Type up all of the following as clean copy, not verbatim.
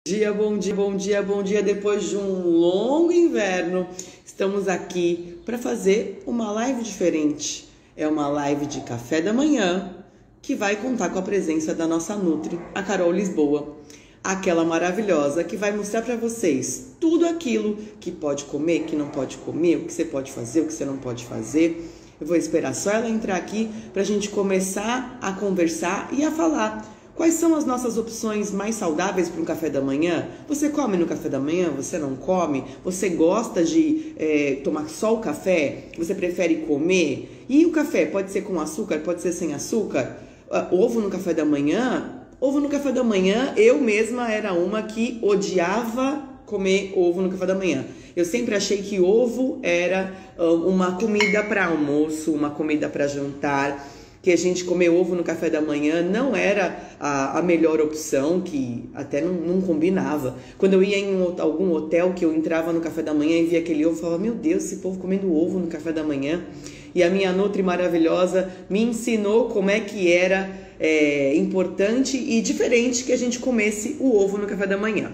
Dia, bom dia, bom dia, bom dia. Depois de um longo inverno, estamos aqui para fazer uma live diferente. É uma live de café da manhã que vai contar com a presença da nossa Nutri, a Carol Lisboa, aquela maravilhosa que vai mostrar para vocês tudo aquilo que pode comer, que não pode comer, o que você pode fazer, o que você não pode fazer. Eu vou esperar só ela entrar aqui para a gente começar a conversar e a falar. Quais são as nossas opções mais saudáveis para um café da manhã? Você come no café da manhã? Você não come? Você gosta de tomar só o café? Você prefere comer? E o café pode ser com açúcar? Pode ser sem açúcar? Ovo no café da manhã? Ovo no café da manhã, eu mesma era uma que odiava comer ovo no café da manhã. Eu sempre achei que ovo era uma comida para almoço, uma comida para jantar, que a gente comer ovo no café da manhã não era a melhor opção, que até não combinava. Quando eu ia em algum hotel que eu entrava no café da manhã e via aquele ovo, eu falava, meu Deus, esse povo comendo ovo no café da manhã. E a minha Nutri maravilhosa me ensinou como é que era importante e diferente que a gente comesse o ovo no café da manhã.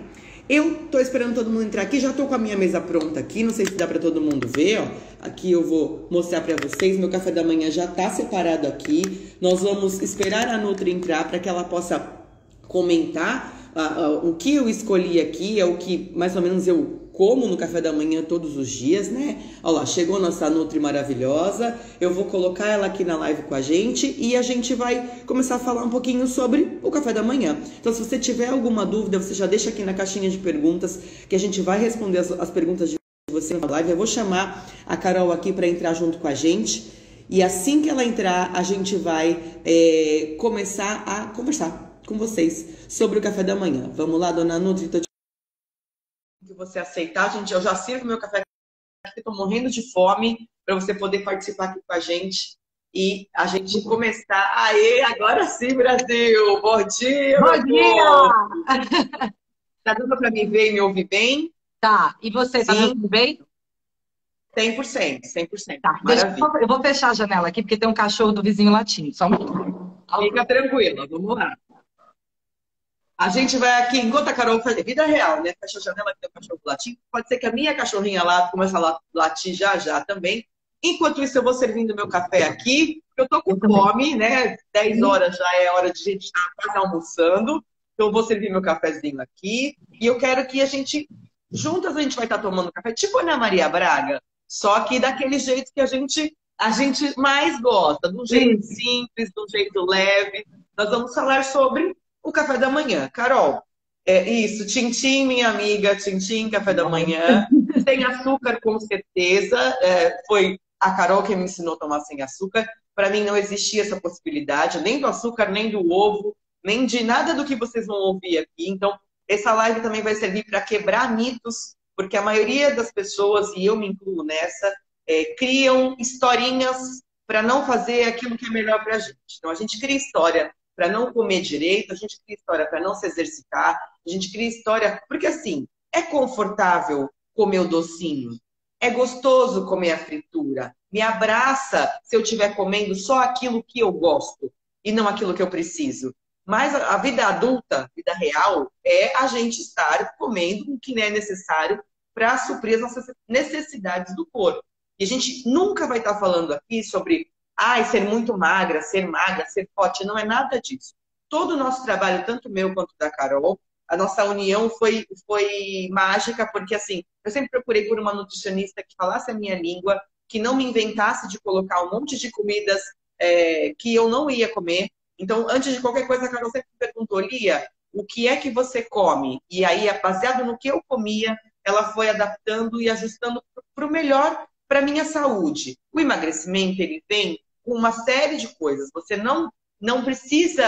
Eu tô esperando todo mundo entrar aqui, já tô com a minha mesa pronta aqui, não sei se dá para todo mundo ver, ó. Aqui eu vou mostrar para vocês, meu café da manhã já tá separado aqui. Nós vamos esperar a Nutri entrar para que ela possa comentar o que eu escolhi aqui, é o que mais ou menos eu como no café da manhã todos os dias, né? Olha lá, chegou nossa Nutri maravilhosa. Eu vou colocar ela aqui na live com a gente e a gente vai começar a falar um pouquinho sobre o café da manhã. Então, se você tiver alguma dúvida, você já deixa aqui na caixinha de perguntas que a gente vai responder as perguntas de você na live. Eu vou chamar a Carol aqui para entrar junto com a gente e assim que ela entrar, a gente vai começar a conversar com vocês sobre o café da manhã. Vamos lá, dona Nutri? Que você aceitar, gente, eu já sirvo meu café, estou morrendo de fome para você poder participar aqui com a gente e a gente começar. Aê, agora sim, Brasil! Bom dia, Bom dia! Tá dando para me ver e me ouvir bem? Tá, e você, tá me Sim, ouvindo bem? 100%, 100%. Tá, Maravilha. eu vou fechar a janela aqui porque tem um cachorro do vizinho latindo. Só um minuto. Fica tranquila, vamos lá. A gente vai aqui, enquanto a Carol faz vida real, né? Fecha a janela que tem o cachorro latindo. Pode ser que a minha cachorrinha lá comece a latir já já também. Enquanto isso, eu vou servindo meu café aqui. Eu tô com fome, né? 10 horas já é hora de a gente estar quase almoçando. Então, eu vou servir meu cafezinho aqui. E eu quero que juntas a gente vai estar tomando café, tipo Ana Maria Braga, só que daquele jeito que a gente mais gosta, de um jeito simples, de um jeito leve. Nós vamos falar sobre o café da manhã. Carol, isso, Tintim, minha amiga, Tintim, café da manhã. Sem açúcar, com certeza. Foi a Carol que me ensinou a tomar sem açúcar. Para mim não existia essa possibilidade, nem do açúcar, nem do ovo, nem de nada do que vocês vão ouvir aqui. Então, essa live também vai servir para quebrar mitos, porque a maioria das pessoas, e eu me incluo nessa, criam historinhas para não fazer aquilo que é melhor para a gente. Então, a gente cria história para não comer direito, a gente cria história para não se exercitar, a gente cria história... Porque, assim, é confortável comer o docinho, é gostoso comer a fritura, me abraça se eu estiver comendo só aquilo que eu gosto e não aquilo que eu preciso. Mas a vida adulta, a vida real, é a gente estar comendo o que é necessário para suprir as nossas necessidades do corpo. E a gente nunca vai estar falando aqui sobre ser muito magra, ser forte, não é nada disso. Todo o nosso trabalho, tanto meu quanto da Carol, a nossa união foi mágica, porque assim, eu sempre procurei por uma nutricionista que falasse a minha língua, que não me inventasse de colocar um monte de comidas que eu não ia comer. Então, antes de qualquer coisa, a Carol sempre me perguntou, Lia, o que é que você come? E aí, baseado no que eu comia, ela foi adaptando e ajustando para o melhor para a minha saúde. O emagrecimento, ele vem com uma série de coisas. Você não precisa,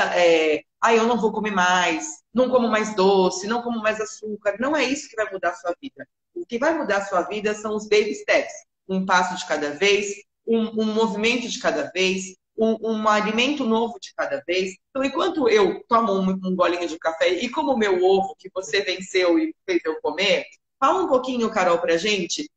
eu não vou comer mais, não como mais doce, não como mais açúcar. Não é isso que vai mudar a sua vida. O que vai mudar a sua vida são os baby steps. Um passo de cada vez, um movimento de cada vez, um alimento novo de cada vez. Então, enquanto eu tomo um golinho de café e como o meu ovo que você venceu e fez eu comer, fala um pouquinho, Carol, pra gente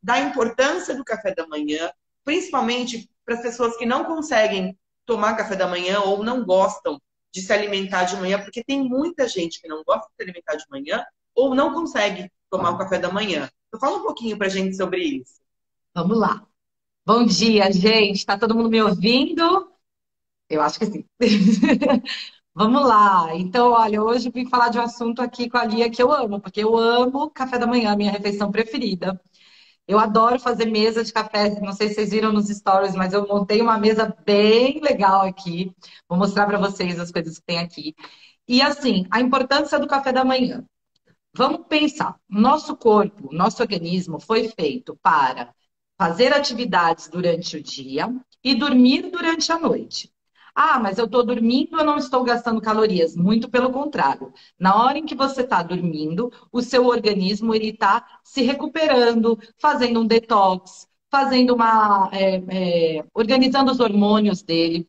da importância do café da manhã, principalmente para as pessoas que não conseguem tomar café da manhã ou não gostam de se alimentar de manhã, porque tem muita gente que não gosta de se alimentar de manhã ou não consegue tomar o café da manhã. Então, fala um pouquinho pra gente sobre isso. Vamos lá. Bom dia, gente. Tá todo mundo me ouvindo? Eu acho que sim. Vamos lá. Então, olha, hoje eu vim falar de um assunto aqui com a Lia que eu amo, porque eu amo café da manhã, minha refeição preferida. Eu adoro fazer mesa de café. Não sei se vocês viram nos stories, mas eu montei uma mesa bem legal aqui. Vou mostrar para vocês as coisas que tem aqui. E assim, a importância do café da manhã. Vamos pensar, nosso corpo, nosso organismo foi feito para fazer atividades durante o dia e dormir durante a noite. Ah, mas eu estou dormindo, eu não estou gastando calorias. Muito pelo contrário. Na hora em que você está dormindo, o seu organismo ele está se recuperando, fazendo um detox, fazendo organizando os hormônios dele.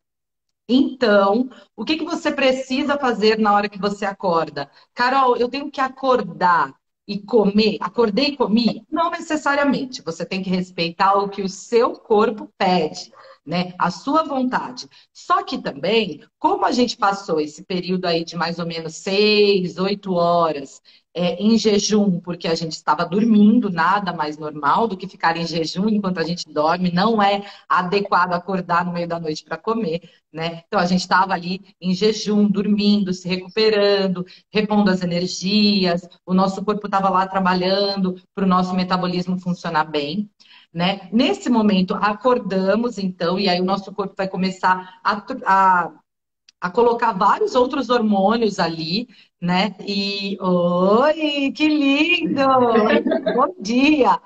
Então, o que que você precisa fazer na hora que você acorda? Carol, eu tenho que acordar e comer? Acordei e comi? Não necessariamente. Você tem que respeitar o que o seu corpo pede, né? A sua vontade. Só que também, como a gente passou esse período aí de mais ou menos 6, 8 horas em jejum, porque a gente estava dormindo, nada mais normal do que ficar em jejum enquanto a gente dorme, não é adequado acordar no meio da noite para comer, né? Então a gente estava ali em jejum, dormindo, se recuperando, repondo as energias, o nosso corpo estava lá trabalhando para o nosso metabolismo funcionar bem, né? Nesse momento acordamos, então, e aí o nosso corpo vai começar a colocar vários outros hormônios ali, né? E oi, que lindo! Bom dia!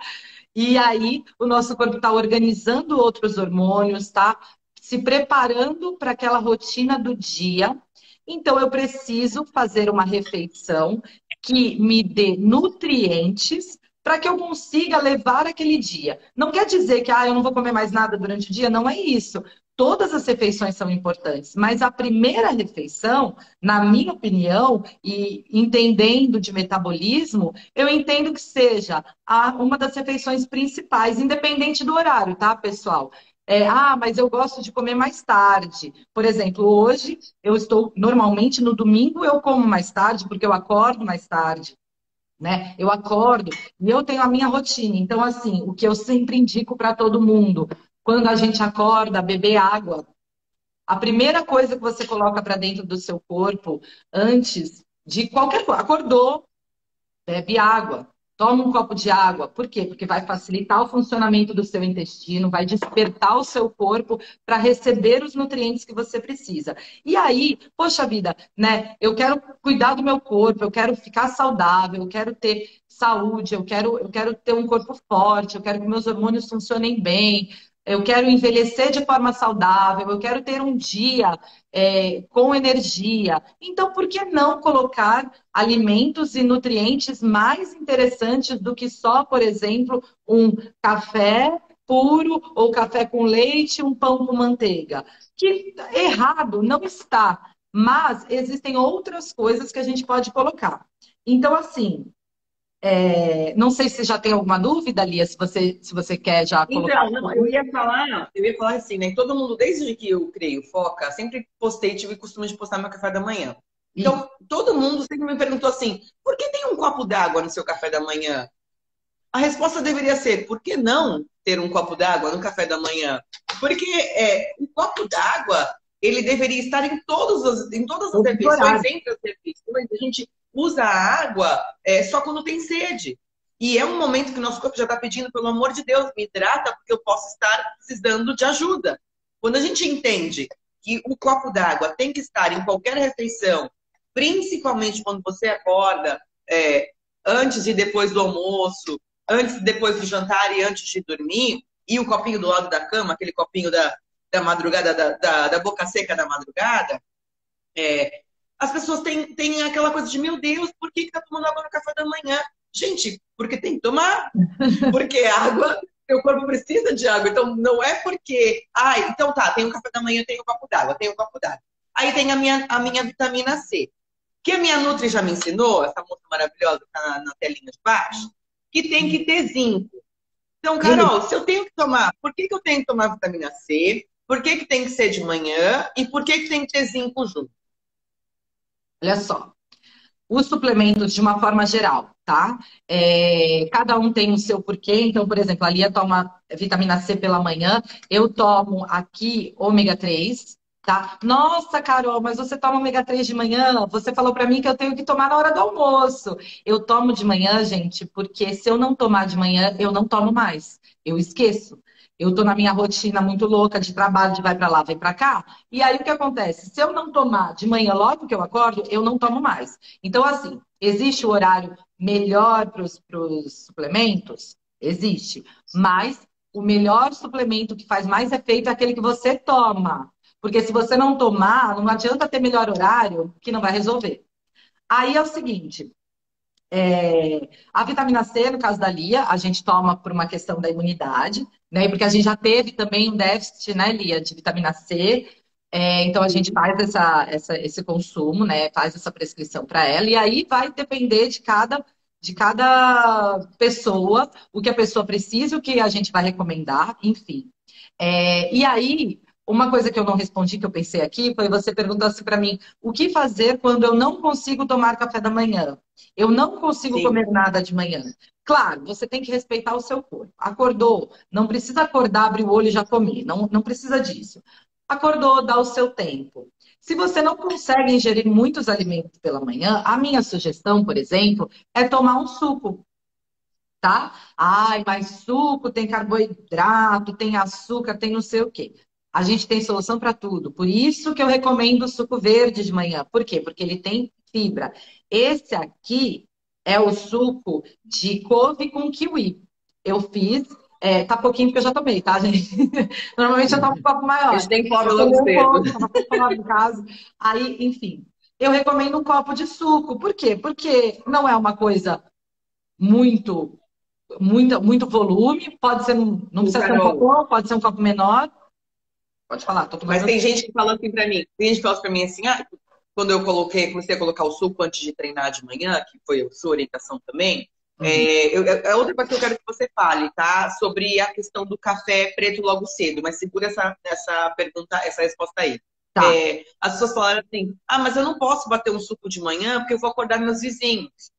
E aí, o nosso corpo está organizando outros hormônios, tá? Se preparando para aquela rotina do dia. Então, eu preciso fazer uma refeição que me dê nutrientes para que eu consiga levar aquele dia. Não quer dizer que eu não vou comer mais nada durante o dia, não é isso. Todas as refeições são importantes, mas a primeira refeição, na minha opinião, e entendendo de metabolismo, eu entendo que seja uma das refeições principais, independente do horário, tá, pessoal? Mas eu gosto de comer mais tarde. Por exemplo, hoje eu estou, normalmente no domingo eu como mais tarde, porque eu acordo mais tarde, né? Eu acordo e eu tenho a minha rotina. Então, assim, o que eu sempre indico para todo mundo, quando a gente acorda, beber água. A primeira coisa que você coloca para dentro do seu corpo, antes de qualquer coisa, acordou, bebe água, toma um copo de água. Por quê? Porque vai facilitar o funcionamento do seu intestino, vai despertar o seu corpo para receber os nutrientes que você precisa. E aí, poxa vida, né? Eu quero cuidar do meu corpo, eu quero ficar saudável, eu quero ter saúde, eu quero ter um corpo forte, eu quero que meus hormônios funcionem bem. Eu quero envelhecer de forma saudável, eu quero ter um dia com energia. Então, por que não colocar alimentos e nutrientes mais interessantes do que só, por exemplo, um café puro ou café com leite, um pão com manteiga? Que errado não está, mas existem outras coisas que a gente pode colocar. Então, assim, não sei se já tem alguma dúvida, Lia, se você quer já colocar. Então, não, eu ia falar assim, né? Todo mundo, desde que eu criei o Foca, sempre postei, tive o costume de postar meu café da manhã. Isso. Então, todo mundo sempre me perguntou assim, por que tem um copo d'água no seu café da manhã? A resposta deveria ser, por que não ter um copo d'água no café da manhã? Porque o copo d'água, ele deveria estar em todas as refeições, entre as refeições, a gente usa a água só quando tem sede. E é um momento que o nosso corpo já está pedindo, pelo amor de Deus, me hidrata, porque eu posso estar precisando de ajuda. Quando a gente entende que o copo d'água tem que estar em qualquer refeição, principalmente quando você acorda, antes e depois do almoço, antes e depois do jantar e antes de dormir, e o copinho do lado da cama, aquele copinho da madrugada, da boca seca da madrugada, as pessoas têm aquela coisa de, meu Deus, por que tá tomando água no café da manhã? Gente, porque tem que tomar. Porque água, seu corpo precisa de água. Então, não é porque, então tá, tem um café da manhã, tem um copo d'água, tem um copo d'água. Aí tem a minha vitamina C, que a minha Nutri já me ensinou, essa moça maravilhosa que tá na telinha de baixo, que tem que ter zinco. Então, Carol, se eu tenho que tomar, por que eu tenho que tomar vitamina C? Por que tem que ser de manhã? E por que tem que ter zinco junto? Olha só. Os suplementos de uma forma geral, tá? Cada um tem o seu porquê. Então, por exemplo, a Lia toma vitamina C pela manhã, eu tomo aqui ômega 3, tá? Nossa, Carol, mas você toma ômega 3 de manhã? Você falou pra mim que eu tenho que tomar na hora do almoço. Eu tomo de manhã, gente, porque se eu não tomar de manhã, eu não tomo mais. Eu esqueço. Eu tô na minha rotina muito louca de trabalho, de vai pra lá, vai pra cá. E aí o que acontece? Se eu não tomar de manhã logo que eu acordo, eu não tomo mais. Então, assim, existe o horário melhor para os suplementos? Existe. Mas o melhor suplemento que faz mais efeito é aquele que você toma. Porque se você não tomar, não adianta ter melhor horário, que não vai resolver. Aí é o seguinte. A vitamina C, no caso da Lia, a gente toma por uma questão da imunidade, né? Porque a gente já teve também um déficit, né, Lia, de vitamina C. Então a gente faz esse consumo, né? Faz essa prescrição para ela, e aí vai depender de cada pessoa, o que a pessoa precisa, o que a gente vai recomendar, enfim. E aí, uma coisa que eu não respondi, que eu pensei aqui, foi você perguntar assim para mim, o que fazer quando eu não consigo tomar café da manhã? Eu não consigo Sim. comer nada de manhã. Claro, você tem que respeitar o seu corpo. Acordou, não precisa acordar, abrir o olho e já comer. Não, não precisa disso. Acordou, dá o seu tempo. Se você não consegue ingerir muitos alimentos pela manhã, a minha sugestão, por exemplo, é tomar um suco, tá? Ai, mas suco tem carboidrato, tem açúcar, tem não sei o quê. A gente tem solução para tudo. Por isso que eu recomendo o suco verde de manhã. Por quê? Porque ele tem fibra. Esse aqui é o suco de couve com kiwi. Eu fiz, tá pouquinho porque eu já tomei, tá, gente? Normalmente eu tomo um copo A maior. gente tem fome Eu logo tomei um cedo. pouco, tava com fome no caso. Aí, enfim, eu recomendo um copo de suco. Por quê? Porque não é uma coisa muito muito volume, pode ser, não Ô, precisa ser um Carol, copo, pode ser um copo menor. Pode falar, tô tomando mas meu tem tempo. gente que fala assim pra mim, tem gente que fala pra mim assim, quando eu comecei a colocar o suco antes de treinar de manhã, que foi a sua orientação também, Uhum. é outra coisa que eu quero que você fale, tá? Sobre a questão do café preto logo cedo, mas segura essa pergunta, essa resposta aí. Tá. As pessoas falaram assim, mas eu não posso bater um suco de manhã porque eu vou acordar meus vizinhos.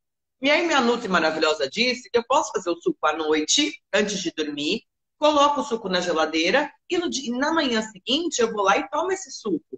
E aí minha Nutri maravilhosa disse que eu posso fazer o suco à noite, antes de dormir, coloco o suco na geladeira e na manhã seguinte eu vou lá e tomo esse suco.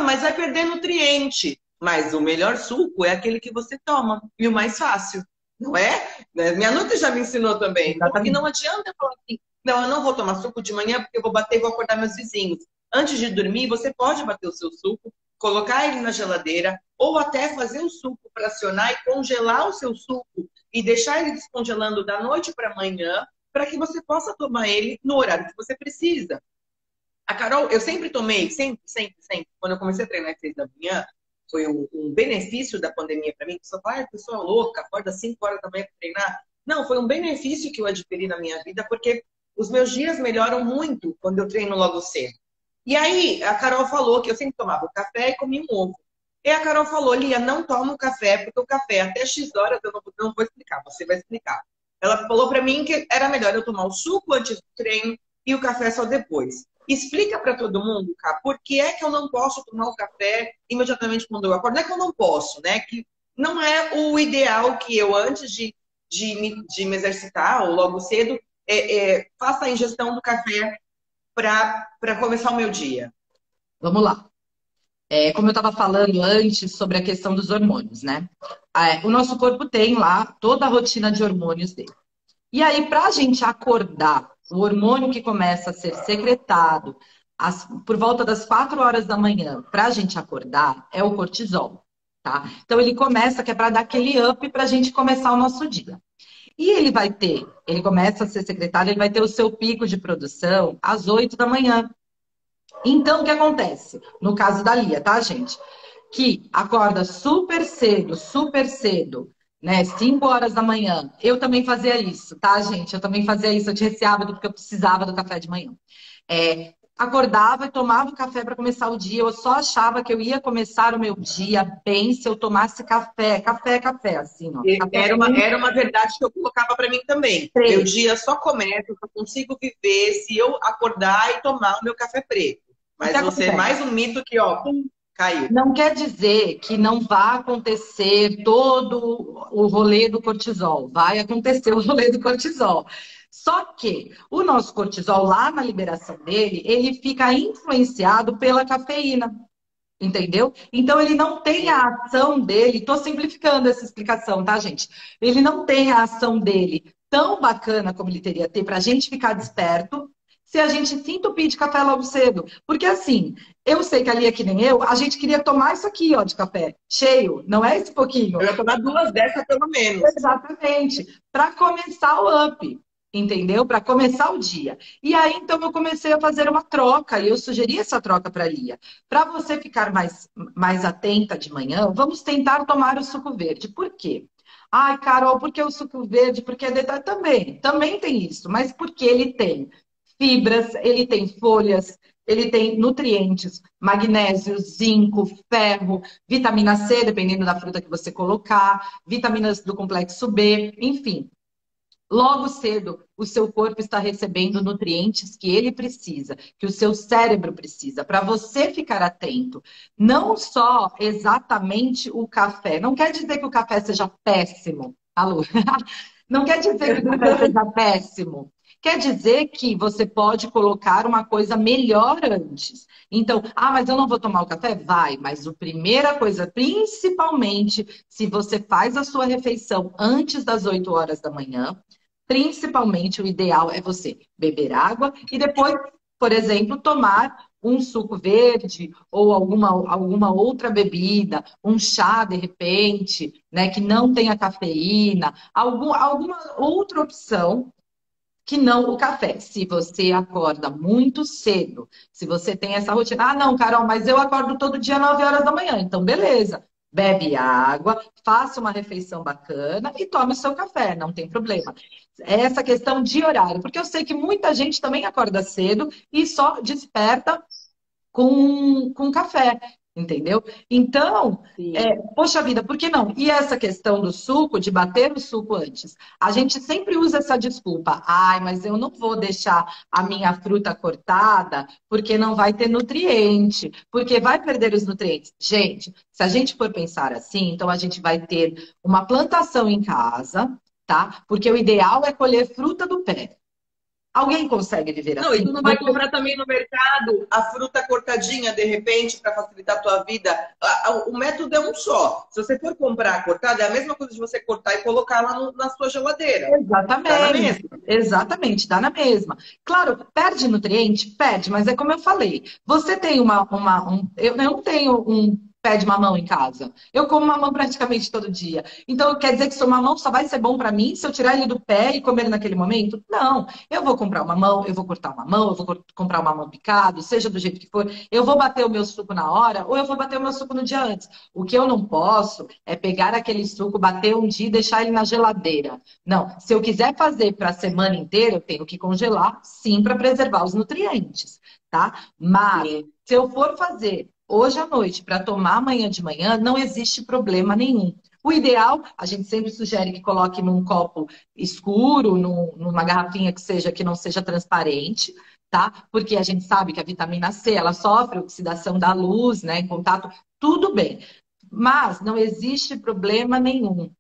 Mas vai perder nutriente. Mas o melhor suco é aquele que você toma e o mais fácil, não é? Minha Nutri já me ensinou também. Então, e não Exatamente. adianta eu falar assim, não, eu não vou tomar suco de manhã porque eu vou bater e vou acordar meus vizinhos. Antes de dormir, você pode bater o seu suco, colocar ele na geladeira, ou até fazer o suco fracionar e congelar o seu suco e deixar ele descongelando da noite para amanhã, para que você possa tomar ele no horário que você precisa. A Carol, eu sempre tomei, sempre. Quando eu comecei a treinar às 6 da manhã, foi um benefício da pandemia para mim. A pessoa fala, pessoa louca, acorda às 5 horas da manhã para treinar. Não, foi um benefício que eu adquiri na minha vida, porque os meus dias melhoram muito quando eu treino logo cedo. E aí, a Carol falou que eu sempre tomava café e comia um ovo. E a Carol falou, Lia, não toma o café, porque o café até X horas eu não vou explicar, você vai explicar. Ela falou para mim que era melhor eu tomar o suco antes do treino e o café só depois. Explica para todo mundo, cara, por que é que eu não posso tomar o café imediatamente quando eu acordo? Não é que eu não posso, né? Que não é o ideal que eu, antes de me exercitar, ou logo cedo, faça a ingestão do café para começar o meu dia. Vamos lá. Como eu estava falando antes sobre a questão dos hormônios, né? O nosso corpo tem lá toda a rotina de hormônios dele. E aí, para a gente acordar, o hormônio que começa a ser secretado por volta das 4 horas da manhã, para a gente acordar, é o cortisol, tá? Então, ele começa, que é para dar aquele up para a gente começar o nosso dia. E ele começa a ser secretado, ele vai ter o seu pico de produção às 8 da manhã. Então, o que acontece? No caso da Lia, tá, gente? Que acorda super cedo, né? 5 horas da manhã. Eu também fazia isso, tá, gente? Eu também fazia isso. Eu tinha esse hábito porque eu precisava do café de manhã. Acordava e tomava o café para começar o dia. Eu só achava que eu ia começar o meu dia bem se eu tomasse café, assim, ó. Café Era uma verdade que eu colocava para mim também. Meu preto. dia só começa, eu só consigo viver se eu acordar e tomar o meu café preto. O que Mas você é acontece? mais um mito que, ó, pum. Caiu. Não quer dizer que não vá acontecer todo o rolê do cortisol. Vai acontecer o rolê do cortisol. Só que o nosso cortisol, lá na liberação dele, ele fica influenciado pela cafeína. Entendeu? Então ele não tem a ação dele, estou simplificando essa explicação, tá, gente? Ele não tem a ação dele tão bacana como ele teria ter para a gente ficar desperto se a gente se entupir de café logo cedo. Porque assim, eu sei que ali é que nem eu, a gente queria tomar isso aqui, ó, de café, cheio, não é esse pouquinho. Eu ia tomar 2 dessas pelo menos. Exatamente, para começar o up. Entendeu? Para começar o dia. E aí, então, eu comecei a fazer uma troca, e eu sugeri essa troca para a Lia. Para você ficar mais atenta de manhã, vamos tentar tomar o suco verde. Por quê? Ai, Carol, por que o suco verde? Porque é detalhe também tem isso, mas porque ele tem fibras, ele tem folhas, ele tem nutrientes, magnésio, zinco, ferro, vitamina C, dependendo da fruta que você colocar, vitaminas do complexo B, enfim. Logo cedo, o seu corpo está recebendo nutrientes que ele precisa, que o seu cérebro precisa, para você ficar atento. Não só exatamente o café. Não quer dizer que o café seja péssimo. Alô? Não quer dizer que o café seja péssimo. Quer dizer que você pode colocar uma coisa melhor antes. Então, mas eu não vou tomar o café? Vai, mas a primeira coisa, principalmente se você faz a sua refeição antes das 8 horas da manhã, principalmente, o ideal é você beber água e depois, por exemplo, tomar um suco verde ou alguma outra bebida, um chá de repente, né, que não tenha cafeína, alguma outra opção que não o café. Se você acorda muito cedo, se você tem essa rotina, não, Carol, mas eu acordo todo dia 9 horas da manhã, então beleza. Bebe água, faça uma refeição bacana e tome o seu café, não tem problema. É essa questão de horário, porque eu sei que muita gente também acorda cedo e só desperta com café, entendeu? Então, poxa vida, por que não? E essa questão do suco, de bater o suco antes? A gente sempre usa essa desculpa. Ai, mas eu não vou deixar a minha fruta cortada porque não vai ter nutriente, porque vai perder os nutrientes. Gente, se a gente for pensar assim, então a gente vai ter uma plantação em casa, tá? Porque o ideal é colher fruta do pé. Alguém consegue viver Não, e assim? tu não vai comprar também no mercado a fruta cortadinha, de repente, para facilitar a tua vida. O método é um só. Se você for comprar cortada, é a mesma coisa de você cortar e colocar lá na sua geladeira. Dá na Exatamente, mesma. exatamente, dá na mesma. Claro, perde nutriente? Perde, mas é como eu falei. Você tem eu não tenho um pé de mamão em casa. Eu como mamão praticamente todo dia. Então, quer dizer que seu mamão só vai ser bom para mim se eu tirar ele do pé e comer naquele momento? Não. Eu vou comprar o mamão, eu vou cortar o mamão, eu vou comprar o mamão picado, seja do jeito que for. Eu vou bater o meu suco na hora ou eu vou bater o meu suco no dia antes. O que eu não posso é pegar aquele suco, bater um dia e deixar ele na geladeira. Não, se eu quiser fazer para a semana inteira, eu tenho que congelar, sim, para preservar os nutrientes, tá? Mas Sim. se eu for fazer hoje à noite para tomar amanhã de manhã, não existe problema nenhum. O ideal, a gente sempre sugere que coloque num copo escuro, numa garrafinha que não seja transparente, tá? Porque a gente sabe que a vitamina C, ela sofre oxidação da luz, né, em contato, tudo bem. Mas não existe problema nenhum.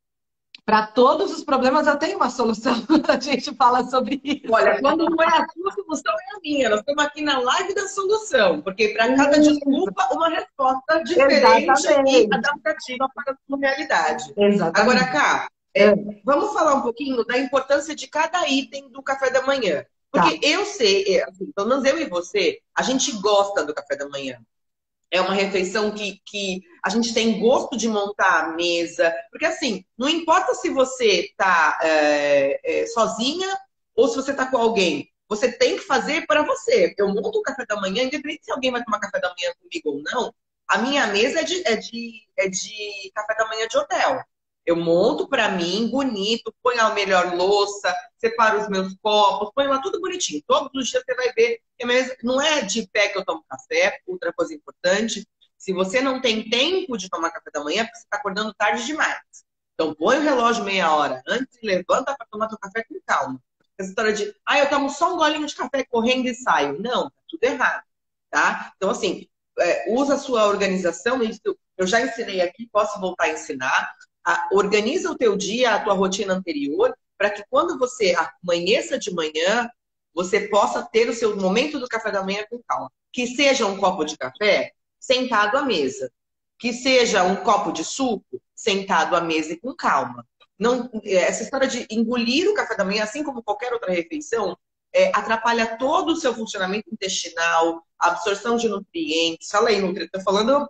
Para todos os problemas eu tenho uma solução. A gente fala sobre isso. Olha, quando não é a sua solução, é a minha. Nós estamos aqui na live da solução, porque para cada desculpa, uma resposta diferente e Exatamente. adaptativa para a sua realidade. Agora, Exatamente. cá, vamos falar um pouquinho da importância de cada item do café da manhã. Tá. Porque eu sei, assim, pelo menos eu e você, a gente gosta do café da manhã. É uma refeição que a gente tem gosto de montar a mesa. Porque, assim, não importa se você está sozinha ou se você está com alguém. Você tem que fazer para você. Eu monto o café da manhã, independente se alguém vai tomar café da manhã comigo ou não. A minha mesa é de café da manhã de hotel. Eu monto para mim, bonito, ponho a melhor louça, separo os meus copos, ponho lá tudo bonitinho. Todos os dias você vai ver. Não é de pé que eu tomo café, outra coisa importante. Se você não tem tempo de tomar café da manhã, é porque você está acordando tarde demais. Então põe o relógio meia hora antes e levanta para tomar teu café com calma. Essa história de, eu tomo só um golinho de café correndo e saio. Não, tá tudo errado, tá? Então, assim, usa a sua organização, isso eu já ensinei aqui, posso voltar a ensinar. Organiza o teu dia, a tua rotina anterior, para que quando você amanheça de manhã, você possa ter o seu momento do café da manhã com calma. Que seja um copo de café sentado à mesa. Que seja um copo de suco sentado à mesa e com calma. Não, essa história de engolir o café da manhã, assim como qualquer outra refeição, atrapalha todo o seu funcionamento intestinal, a absorção de nutrientes. Fala aí, Nutri, estou falando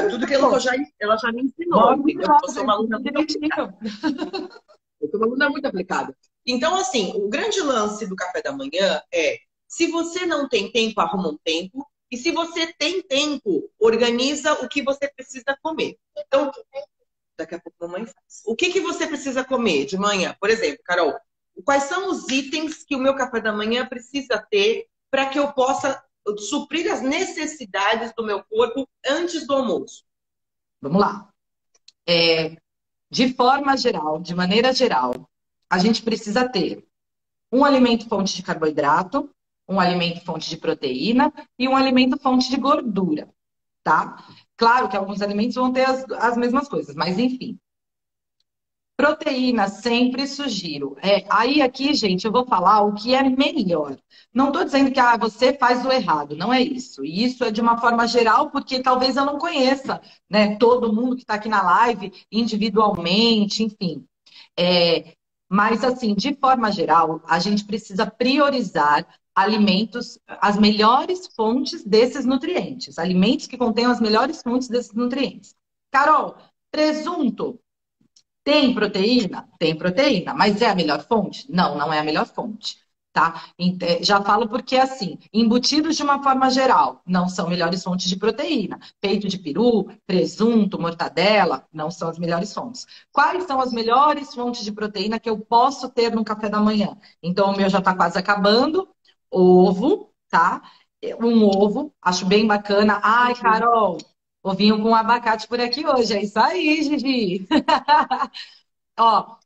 tudo aquilo que ela já me ensinou, entendeu? Eu sou uma aluna muito aplicada. Eu sou uma aluna muito aplicada. Então, assim, o grande lance do café da manhã é, se você não tem tempo, arruma um tempo. E se você tem tempo, organiza o que você precisa comer. Então, daqui a pouco a mamãe faz. O que você precisa comer de manhã? Por exemplo, Carol, quais são os itens que o meu café da manhã precisa ter para que eu possa suprir as necessidades do meu corpo antes do almoço? Vamos lá. De forma geral, de maneira geral, a gente precisa ter um alimento fonte de carboidrato, um alimento fonte de proteína e um alimento fonte de gordura, tá? Claro que alguns alimentos vão ter as mesmas coisas, mas enfim. Proteína, sempre sugiro. Aí aqui, gente, eu vou falar o que é melhor. Não estou dizendo que você faz o errado, não é isso. E isso é de uma forma geral, porque talvez eu não conheça, né, todo mundo que está aqui na live individualmente, enfim. Mas, assim, de forma geral, a gente precisa priorizar alimentos, as melhores fontes desses nutrientes. Alimentos que contenham as melhores fontes desses nutrientes. Carol, presunto. Tem proteína? Tem proteína, mas é a melhor fonte? Não, não é a melhor fonte, tá? Já falo porque, assim, embutidos de uma forma geral não são melhores fontes de proteína. Peito de peru, presunto, mortadela, não são as melhores fontes. Quais são as melhores fontes de proteína que eu posso ter no café da manhã? Então, o meu já está quase acabando. Ovo, tá? Um ovo, acho bem bacana. Ai, Carol, ovinho com abacate por aqui hoje. É isso aí, Gigi. Ó,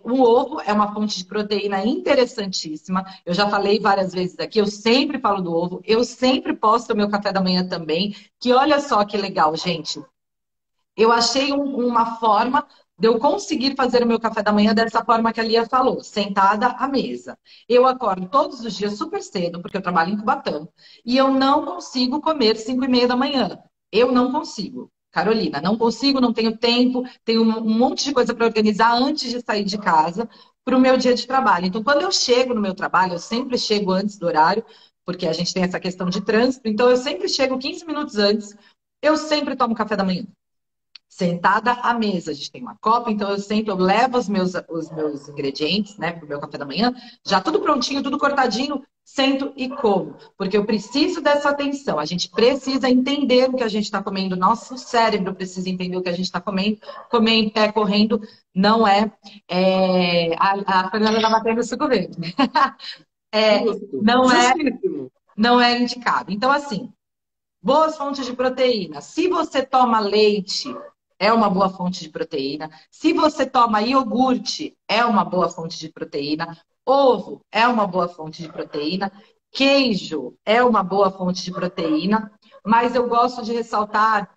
o ovo é uma fonte de proteína interessantíssima. Eu já falei várias vezes aqui, eu sempre falo do ovo, eu sempre posto o meu café da manhã também, que olha só que legal, gente. Eu achei uma forma de eu conseguir fazer o meu café da manhã dessa forma que a Lia falou, sentada à mesa. Eu acordo todos os dias super cedo, porque eu trabalho em Cubatão, e eu não consigo comer 5:30 da manhã. Eu não consigo. Carolina, não consigo, não tenho tempo, tenho um monte de coisa para organizar antes de sair de casa para o meu dia de trabalho. Então, quando eu chego no meu trabalho, eu sempre chego antes do horário, porque a gente tem essa questão de trânsito, então eu sempre chego 15 minutos antes, eu sempre tomo café da manhã sentada à mesa. A gente tem uma copa, então eu sento, eu levo os meus ingredientes, né, para o meu café da manhã, já tudo prontinho, tudo cortadinho, sento e como. Porque eu preciso dessa atenção. A gente precisa entender o que a gente está comendo. Nosso cérebro precisa entender o que a gente está comendo. Comer em pé, correndo, não é. A Fernanda estava tendo suco verde. Não é, não é indicado. Então, assim, boas fontes de proteína. Se você toma leite, é uma boa fonte de proteína. Se você toma iogurte, é uma boa fonte de proteína. Ovo é uma boa fonte de proteína. Queijo é uma boa fonte de proteína. Mas eu gosto de ressaltar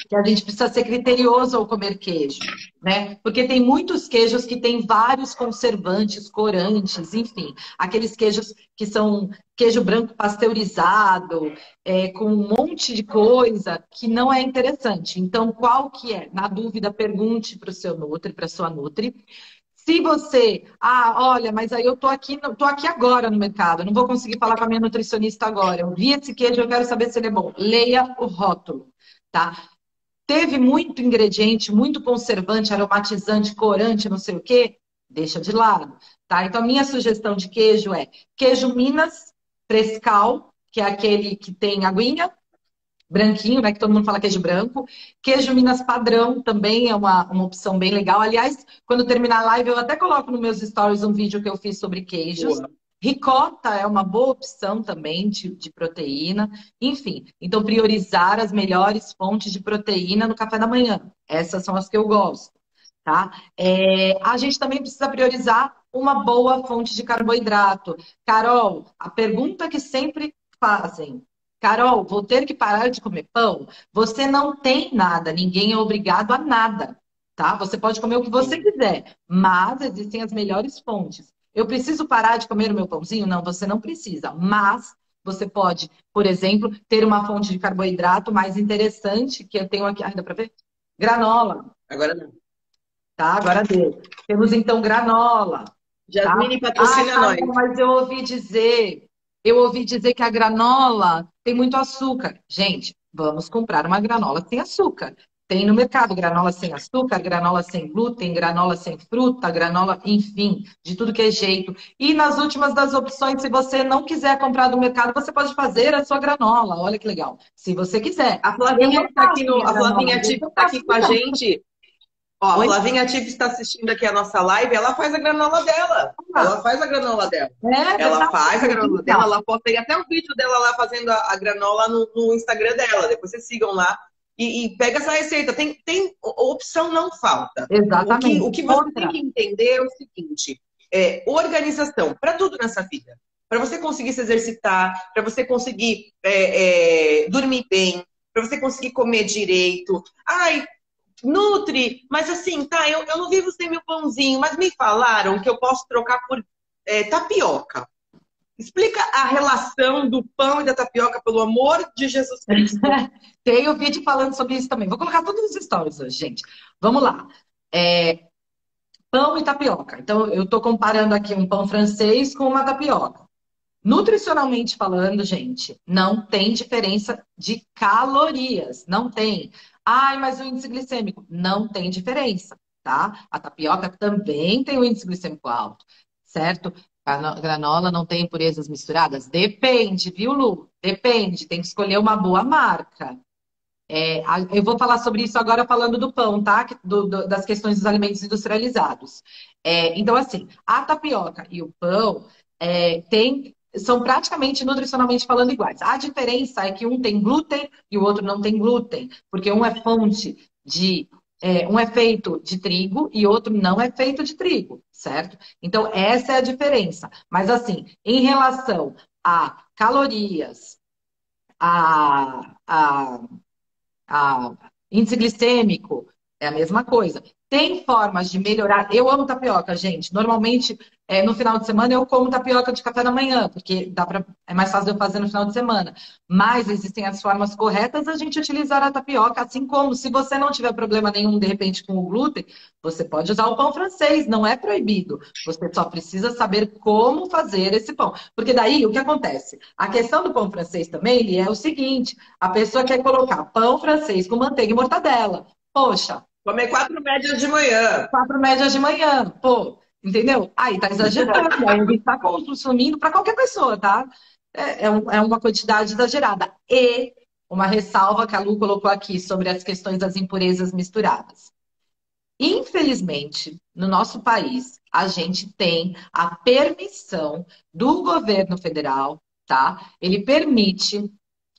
que a gente precisa ser criterioso ao comer queijo, né? Porque tem muitos queijos que têm vários conservantes, corantes, enfim. Aqueles queijos que são queijo branco pasteurizado, com um monte de coisa que não é interessante. Então, qual que é? Na dúvida, pergunte para o seu Nutri, para a sua Nutri. Se você, olha, mas aí eu tô aqui agora no mercado, eu não vou conseguir falar com a minha nutricionista agora. Eu vi esse queijo, eu quero saber se ele é bom. Leia o rótulo, tá? Teve muito ingrediente, muito conservante, aromatizante, corante, não sei o quê, deixa de lado, tá? Então, a minha sugestão de queijo é queijo Minas Frescal, que é aquele que tem aguinha, branquinho, né? Que todo mundo fala queijo branco. Queijo Minas padrão também é uma opção bem legal. Aliás, quando terminar a live, eu até coloco nos meus stories um vídeo que eu fiz sobre queijos. Boa. Ricota é uma boa opção também de proteína. Enfim, então priorizar as melhores fontes de proteína no café da manhã. Essas são as que eu gosto, tá? A gente também precisa priorizar uma boa fonte de carboidrato. Carol, a pergunta que sempre fazem: Carol, vou ter que parar de comer pão? Você não tem nada, ninguém é obrigado a nada, tá? Você pode comer o que você Sim. quiser, mas existem as melhores fontes. Eu preciso parar de comer o meu pãozinho? Não, você não precisa, mas você pode, por exemplo, ter uma fonte de carboidrato mais interessante, que eu tenho aqui, ai, dá pra ver? Granola, Agora não. tá? Agora deu. Temos então granola, tá? Jasmine Ah, patrocina nós. Carol, mas eu ouvi dizer que a granola tem muito açúcar. Gente, vamos comprar uma granola sem açúcar. Tem no mercado granola sem açúcar, granola sem glúten, granola sem fruta, granola, enfim, de tudo que é jeito. E nas últimas das opções, se você não quiser comprar do mercado, você pode fazer a sua granola. Olha que legal. Se você quiser. A Eu Flavinha não que tá aqui faço no, minha a granola, Flavinha às vezes Tip eu tá faço aqui com a minha. gente. Ó, a Oi? Flavinha Tip está assistindo aqui a nossa live, ela faz a granola dela. Ela faz a granola dela. É Ela verdade, faz a granola dela, acredita? ela posta aí até o vídeo dela lá fazendo a granola no Instagram dela. Depois vocês sigam lá e pega essa receita. Opção não falta. O Exatamente. que você tem Outra. que entender é o seguinte: organização para tudo nessa vida. Para você conseguir se exercitar, para você conseguir dormir bem, para você conseguir comer direito. Ai, Nutri, mas assim, tá, eu não vivo sem meu pãozinho, mas me falaram que eu posso trocar por tapioca. Explica a relação do pão e da tapioca, pelo amor de Jesus Cristo. Tem o vídeo falando sobre isso também. Vou colocar todos os stories hoje, gente. Vamos lá. É, pão e tapioca. Então, eu estou comparando aqui um pão francês com uma tapioca. Nutricionalmente falando, gente, não tem diferença de calorias. Não tem. Ai, mas o índice glicêmico. Não tem diferença, tá? A tapioca também tem o índice glicêmico alto, certo? A granola não tem impurezas misturadas? Depende, viu, Lu? Depende. Tem que escolher uma boa marca. Eu vou falar sobre isso agora falando do pão, tá? Das questões dos alimentos industrializados. Então, assim, a tapioca e o pão são praticamente nutricionalmente falando iguais. A diferença é que um tem glúten e o outro não tem glúten, porque um é fonte de. Um é feito de trigo e outro não é feito de trigo, certo? Então, essa é a diferença. Mas, assim, em relação a calorias, a a índice glicêmico é a mesma coisa. Tem formas de melhorar. Eu amo tapioca, gente. Normalmente, no final de semana, eu como tapioca de café da manhã, porque é mais fácil de eu fazer no final de semana. Mas existem as formas corretas da gente utilizar a tapioca, assim como se você não tiver problema nenhum, de repente, com o glúten, você pode usar o pão francês, não é proibido. Você só precisa saber como fazer esse pão. Porque daí, o que acontece? A questão do pão francês também, ele é o seguinte: a pessoa quer colocar pão francês com manteiga e mortadela. Poxa, Comer 4 médias de manhã. 4 médias de manhã, pô, entendeu? Aí tá exagerando, aí a gente tá consumindo para qualquer pessoa, tá? É uma quantidade exagerada. E uma ressalva que a Lu colocou aqui sobre as questões das impurezas misturadas. Infelizmente, no nosso país, a gente tem a permissão do governo federal, tá? Ele permite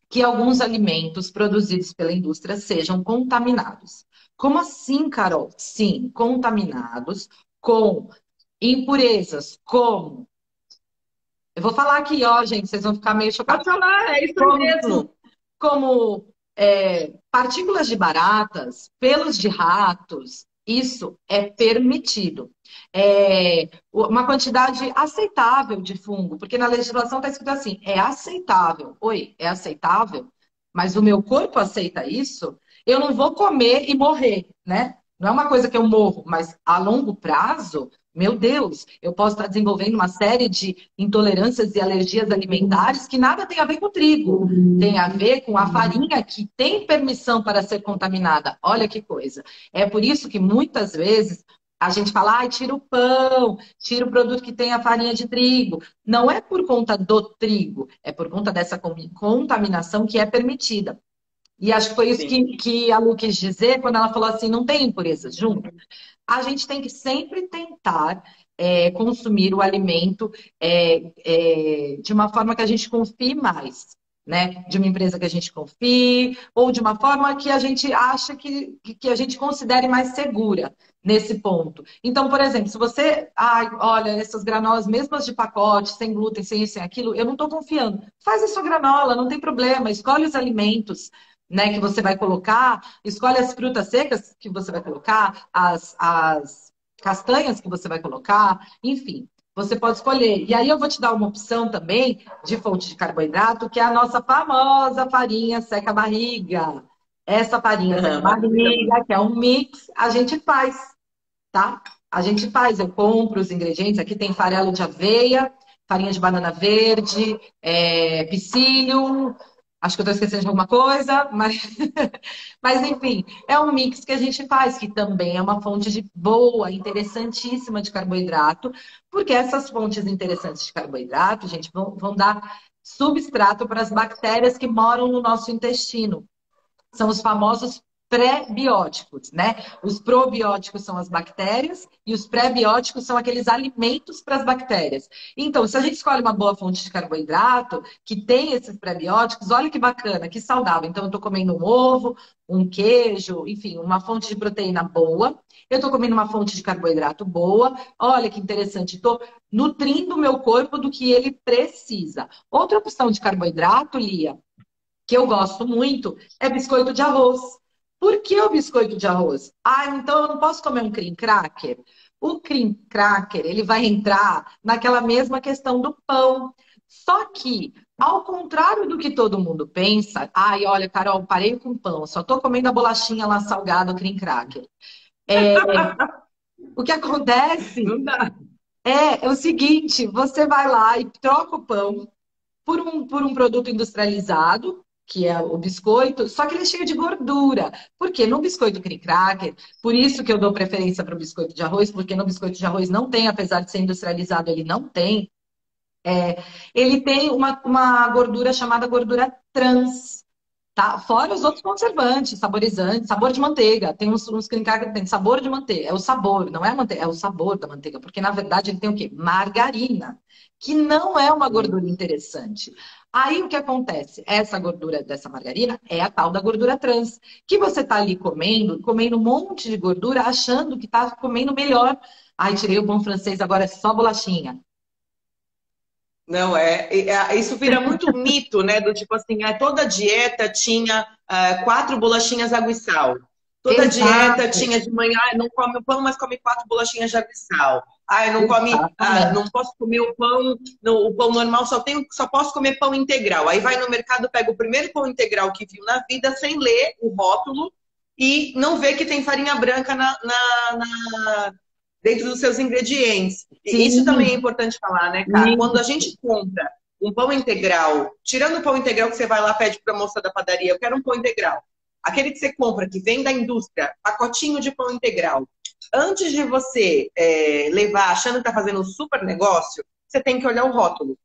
que alguns alimentos produzidos pela indústria sejam contaminados. Como assim, Carol? Sim, contaminados com impurezas, como. Eu vou falar aqui, ó, gente, vocês vão ficar meio Pode chocados. falar, é isso Como, mesmo. como partículas de baratas, pelos de ratos, isso é permitido. Uma quantidade aceitável de fungo, porque na legislação está escrito assim, é aceitável. Oi, é aceitável? Mas o meu corpo aceita isso? Eu não vou comer e morrer, né? Não é uma coisa que eu morro, mas a longo prazo, meu Deus, eu posso estar desenvolvendo uma série de intolerâncias e alergias alimentares que nada tem a ver com o trigo, tem a ver com a farinha que tem permissão para ser contaminada. Olha que coisa. É por isso que muitas vezes a gente fala, ai, tira o pão, tira o produto que tem a farinha de trigo. Não é por conta do trigo, é por conta dessa contaminação que é permitida. E acho que foi isso Sim. que a Lu quis dizer quando ela falou assim, não tem impurezas junto. A gente tem que sempre tentar consumir o alimento de uma forma que a gente confie mais. né? De uma empresa que a gente confie, ou de uma forma que a gente acha que a gente considere mais segura nesse ponto. Então, por exemplo, se você, ai, olha, essas granolas, mesmo as de pacote, sem glúten, sem isso, sem aquilo, eu não estou confiando. Faz a sua granola, não tem problema, escolhe os alimentos, né, que você vai colocar, escolhe as frutas secas que você vai colocar, as castanhas que você vai colocar, enfim. Você pode escolher. E aí eu vou te dar uma opção também de fonte de carboidrato, que é a nossa famosa farinha seca-barriga. Essa farinha Maravilha. seca-barriga, que é um mix, a gente faz, tá? A gente faz, eu compro os ingredientes. Aqui tem farelo de aveia, farinha de banana verde, psyllium. Acho que eu estou esquecendo de alguma coisa, mas, mas enfim, é um mix que a gente faz, que também é uma fonte de boa, interessantíssima de carboidrato, porque essas fontes interessantes de carboidrato, gente, vão dar substrato para as bactérias que moram no nosso intestino. São os famosos pré-bióticos, né? Os probióticos são as bactérias e os pré-bióticos são aqueles alimentos para as bactérias. Então, se a gente escolhe uma boa fonte de carboidrato que tem esses pré-bióticos, olha que bacana, que saudável. Então, eu estou comendo um ovo, um queijo, enfim, uma fonte de proteína boa. Eu estou comendo uma fonte de carboidrato boa. Olha que interessante, estou nutrindo o meu corpo do que ele precisa. Outra opção de carboidrato, Lia, que eu gosto muito, é biscoito de arroz. Por que o biscoito de arroz? Ah, então eu não posso comer um cream cracker? O cream cracker, ele vai entrar naquela mesma questão do pão. Só que, ao contrário do que todo mundo pensa, ai, olha, Carol, parei com pão, só tô comendo a bolachinha lá salgada, o cream cracker. O que acontece Não dá. é o seguinte, você vai lá e troca o pão por um produto industrializado, que é o biscoito, só que ele é cheio de gordura. Por quê? No biscoito cream cracker, por isso que eu dou preferência para o biscoito de arroz, porque no biscoito de arroz não tem, apesar de ser industrializado, ele não tem. Ele tem uma gordura chamada gordura trans. Tá? Fora os outros conservantes, saborizantes, sabor de manteiga. Tem uns cream cracker que tem sabor de manteiga. É o sabor, não é a manteiga, é o sabor da manteiga. Porque, na verdade, ele tem o quê? Margarina, que não é uma gordura interessante. Aí, o que acontece? Essa gordura dessa margarina é a tal da gordura trans, que você tá ali comendo um monte de gordura, achando que tá comendo melhor. Ai, tirei o pão francês, agora é só bolachinha. Não isso vira muito mito, né? Do tipo assim, toda dieta tinha 4 bolachinhas água e sal. Toda dieta Exato, tinha de manhã, não come o pão, mas come 4 bolachinhas de água e sal. Não come, não exatamente. posso comer o pão, o pão normal, só posso comer pão integral. Aí vai no mercado, pega o primeiro pão integral que viu na vida, sem ler o rótulo, e não vê que tem farinha branca dentro dos seus ingredientes. E isso também é Sim, importante falar, né, cara? Quando a isso. gente compra um pão integral, tirando o pão integral que você vai lá pede para a moça da padaria, eu quero um pão integral. Aquele que você compra, que vem da indústria, pacotinho de pão integral. Antes de você levar achando que está fazendo um super negócio, você tem que olhar o rótulo.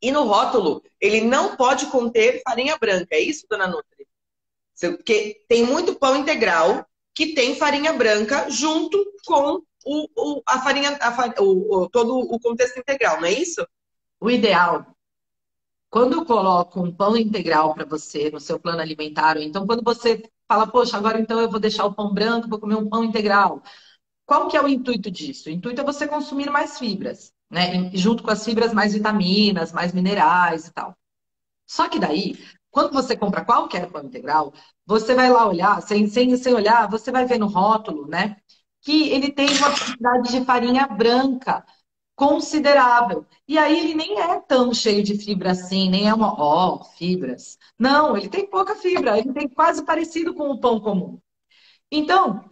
E no rótulo, ele não pode conter farinha branca. É isso, dona Nutri? Porque tem muito pão integral que tem farinha branca junto com a farinha, todo o contexto integral, não é isso? O ideal, quando eu coloco um pão integral para você no seu plano alimentar, ou então quando você fala, poxa, agora então eu vou deixar o pão branco, vou comer um pão integral. Qual que é o intuito disso? O intuito é você consumir mais fibras, né? E junto com as fibras, mais vitaminas, mais minerais e tal. Só que daí, quando você compra qualquer pão integral, você vai lá olhar, sem olhar, você vai ver no rótulo, né? Que ele tem uma quantidade de farinha branca considerável. E aí ele nem é tão cheio de fibra assim, nem é uma, ó, fibras. Não, ele tem pouca fibra, ele tem quase parecido com o pão comum. Então,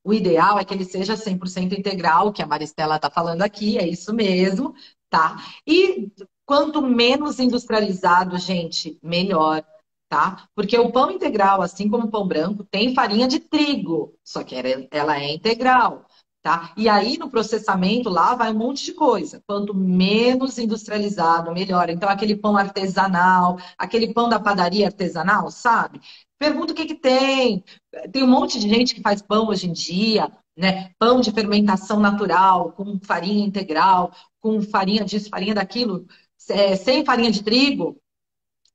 o ideal é que ele seja 100% integral, que a Maristela está falando aqui, é isso mesmo, tá? E quanto menos industrializado, gente, melhor, tá? Porque o pão integral, assim como o pão branco, tem farinha de trigo, só que ela é integral, tá? E aí no processamento lá vai um monte de coisa. Quanto menos industrializado, melhor. Então, aquele pão artesanal, aquele pão da padaria artesanal, sabe? Pergunta o que que tem. Tem um monte de gente que faz pão hoje em dia, né? Pão de fermentação natural, com farinha integral, com farinha disso, farinha daquilo, sem farinha de trigo.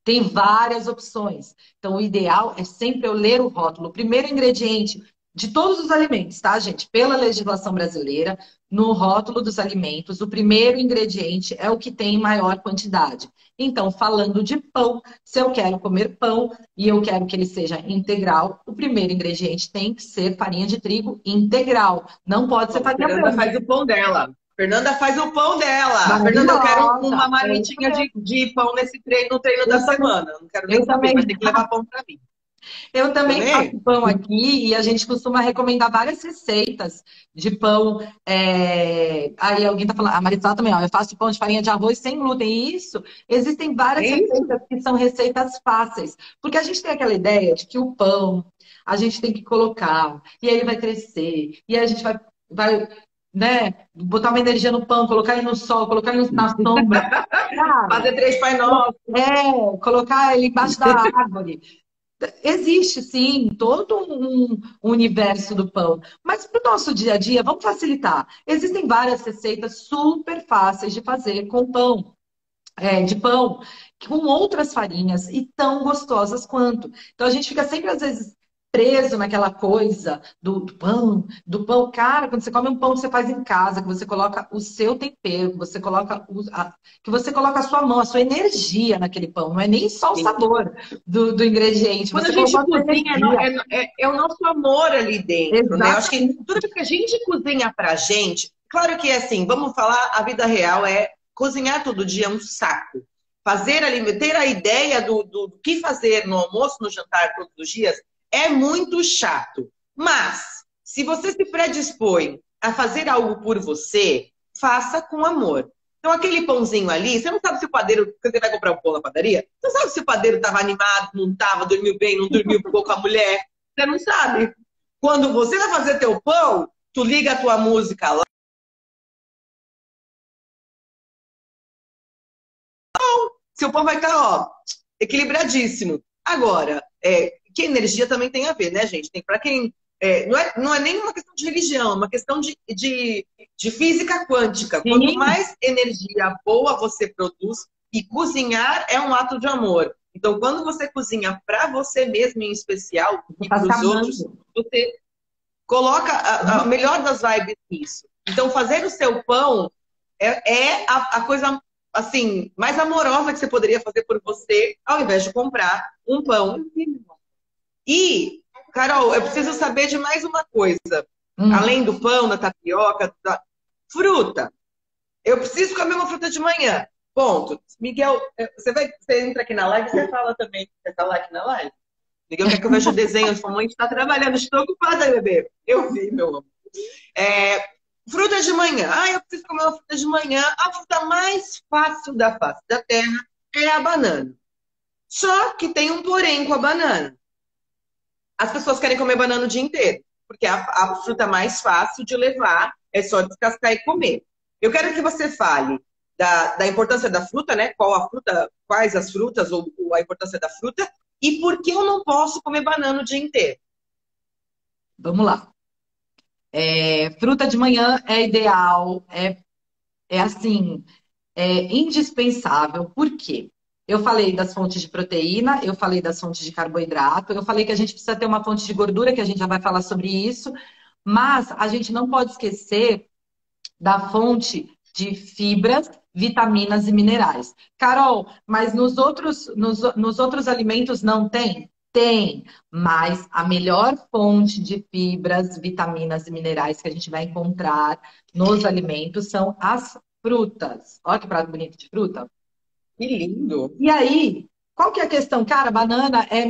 Tem várias opções. Então, o ideal é sempre eu ler o rótulo. O primeiro ingrediente de todos os alimentos, tá, gente? Pela legislação brasileira, no rótulo dos alimentos, o primeiro ingrediente é o que tem maior quantidade. Então, falando de pão, se eu quero comer pão e eu quero que ele seja integral, o primeiro ingrediente tem que ser farinha de trigo integral. Não pode ser Bom, farinha Fernanda branca. faz o pão dela. Fernanda faz o pão dela. Fernanda, eu quero uma Maravilhosa. É isso marmitinha mesmo. de pão nesse treino, no treino da Eu também, semana. Não quero nem eu saber, também. vai ter que levar pão para mim. Eu também Comer? faço pão aqui e a gente costuma recomendar várias receitas de pão. Aí alguém tá falando, a Marisol também, ó, eu faço pão de farinha de arroz sem glúten. E isso, existem várias É isso? receitas que são receitas fáceis. Porque a gente tem aquela ideia de que o pão a gente tem que colocar, e aí ele vai crescer, e aí a gente vai, né, botar uma energia no pão, colocar ele no sol, colocar ele na sombra. Cara, Fazer três Pai Nosso. colocar ele embaixo da árvore. Existe, sim, todo um universo do pão. Mas para o nosso dia a dia, vamos facilitar. Existem várias receitas super fáceis de fazer com pão, de pão, com outras farinhas e tão gostosas quanto. Então a gente fica sempre, às vezes, preso naquela coisa do pão, do pão. Cara, quando você come um pão que você faz em casa, que você coloca o seu tempero, que você coloca, que você coloca a sua mão, a sua energia naquele pão, não é nem só o sabor do ingrediente, Quando a você gente colocou a sua cozinha, energia. é o nosso amor ali dentro, né? Eu acho que Exatamente. toda vez que a gente cozinha pra gente, claro que é assim, vamos falar, a vida real é cozinhar todo dia é um saco. Fazer ali, ter a ideia do que fazer no almoço, no jantar todos os dias, é muito chato. Mas, se você se predispõe a fazer algo por você, faça com amor. Então, aquele pãozinho ali, você não sabe se o padeiro, quando você vai comprar um pão na padaria, você não sabe se o padeiro estava animado, não estava, dormiu bem, não dormiu, ficou com a mulher. Você não sabe. Quando você vai fazer teu pão, tu liga a tua música lá, seu pão vai estar, ó, equilibradíssimo. Agora, que energia também tem a ver, né, gente? Tem para quem. Não é nem uma questão de religião, é uma questão de física quântica. Quanto Sim, mais energia boa você produz, e cozinhar é um ato de amor. Então, quando você cozinha para você mesmo em especial você e está para se os outros, amando. você coloca a melhor das vibes nisso. Então, fazer o seu pão é a coisa assim mais amorosa que você poderia fazer por você, ao invés de comprar um pão. E, Carol, eu preciso saber de mais uma coisa. Hum. Além do pão, da tapioca, da fruta. Eu preciso comer uma fruta de manhã. Ponto. Miguel, você entra aqui na live e você fala também. Você fala aqui na live? Miguel quer que eu veja o desenho. Sua mãe está trabalhando. Estou ocupada, bebê. Eu vi, meu amor. É, fruta de manhã. Eu preciso comer uma fruta de manhã. A fruta mais fácil da face da terra é a banana. Só que tem um porém com a banana. As pessoas querem comer banana o dia inteiro, porque a fruta mais fácil de levar é só descascar e comer. Eu quero que você fale da importância da fruta, né? Qual a fruta, quais as frutas ou a importância da fruta e por que eu não posso comer banana o dia inteiro. Vamos lá. Fruta de manhã é ideal, é assim, indispensável. Por quê? Eu falei das fontes de proteína, eu falei das fontes de carboidrato, eu falei que a gente precisa ter uma fonte de gordura, que a gente já vai falar sobre isso, mas a gente não pode esquecer da fonte de fibras, vitaminas e minerais. Carol, mas nos outros alimentos não tem? Tem, mas a melhor fonte de fibras, vitaminas e minerais que a gente vai encontrar nos alimentos são as frutas. Olha que prato bonito de fruta. Que lindo! E aí, qual que é a questão? Cara, banana é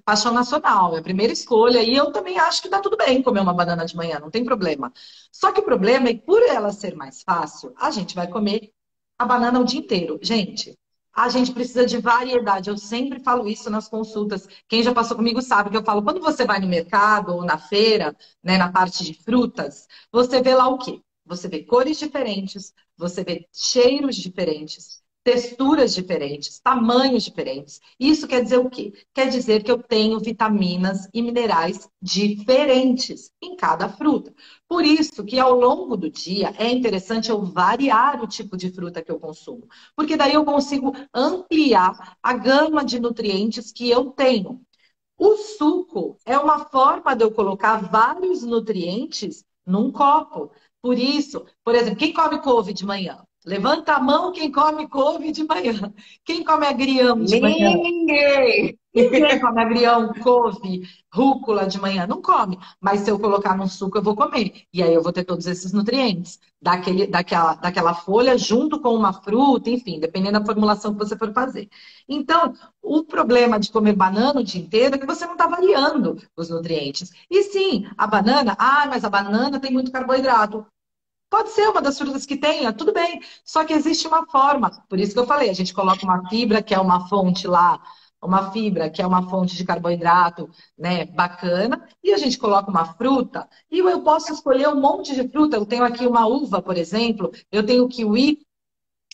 paixão nacional, é a primeira escolha, e eu também acho que tá tudo bem comer uma banana de manhã, não tem problema. Só que o problema é que por ela ser mais fácil, a gente vai comer a banana o dia inteiro. Gente, a gente precisa de variedade. Eu sempre falo isso nas consultas. Quem já passou comigo sabe que eu falo, quando você vai no mercado ou na feira, né, na parte de frutas, você vê lá o quê? Você vê cores diferentes, você vê cheiros diferentes. texturas diferentes, tamanhos diferentes. Isso quer dizer o quê? Quer dizer que eu tenho vitaminas e minerais diferentes em cada fruta. Por isso que ao longo do dia é interessante eu variar o tipo de fruta que eu consumo, porque daí eu consigo ampliar a gama de nutrientes que eu tenho. O suco é uma forma de eu colocar vários nutrientes num copo. Por isso, por exemplo, quem come couve de manhã? Levanta a mão quem come couve de manhã. Quem come agrião de manhã? Ninguém! Ninguém come agrião, couve, rúcula de manhã. Não come. Mas se eu colocar no suco, eu vou comer. E aí eu vou ter todos esses nutrientes. Daquela folha junto com uma fruta, enfim, dependendo da formulação que você for fazer. Então, o problema de comer banana o dia inteiro é que você não está variando os nutrientes. E sim, a banana, mas a banana tem muito carboidrato. Pode ser uma das frutas que tenha, tudo bem. Só que existe uma forma. Por isso que eu falei, a gente coloca uma fibra, que é uma fonte lá, uma fibra, que é uma fonte de carboidrato, né, bacana, e a gente coloca uma fruta, e eu posso escolher um monte de fruta. Eu tenho aqui uma uva, por exemplo, eu tenho kiwi,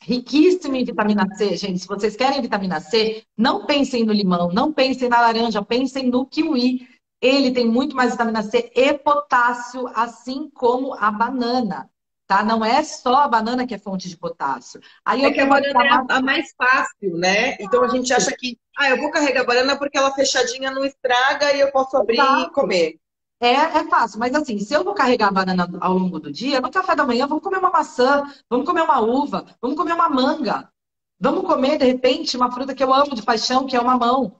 riquíssimo em vitamina C, gente. Se vocês querem vitamina C, não pensem no limão, não pensem na laranja, pensem no kiwi. Ele tem muito mais vitamina C e potássio, assim como a banana, tá? Não é só a banana que é fonte de potássio. Aí É eu que a tenho banana a é a mais fácil, né? Então a gente acha que, eu vou carregar a banana porque ela fechadinha não estraga e eu posso abrir e maçã. comer. É fácil, mas assim, se eu vou carregar a banana ao longo do dia, no café da manhã, vamos comer uma maçã, vamos comer uma uva, vamos comer uma manga. Vamos comer, de repente, uma fruta que eu amo de paixão, que é o mamão.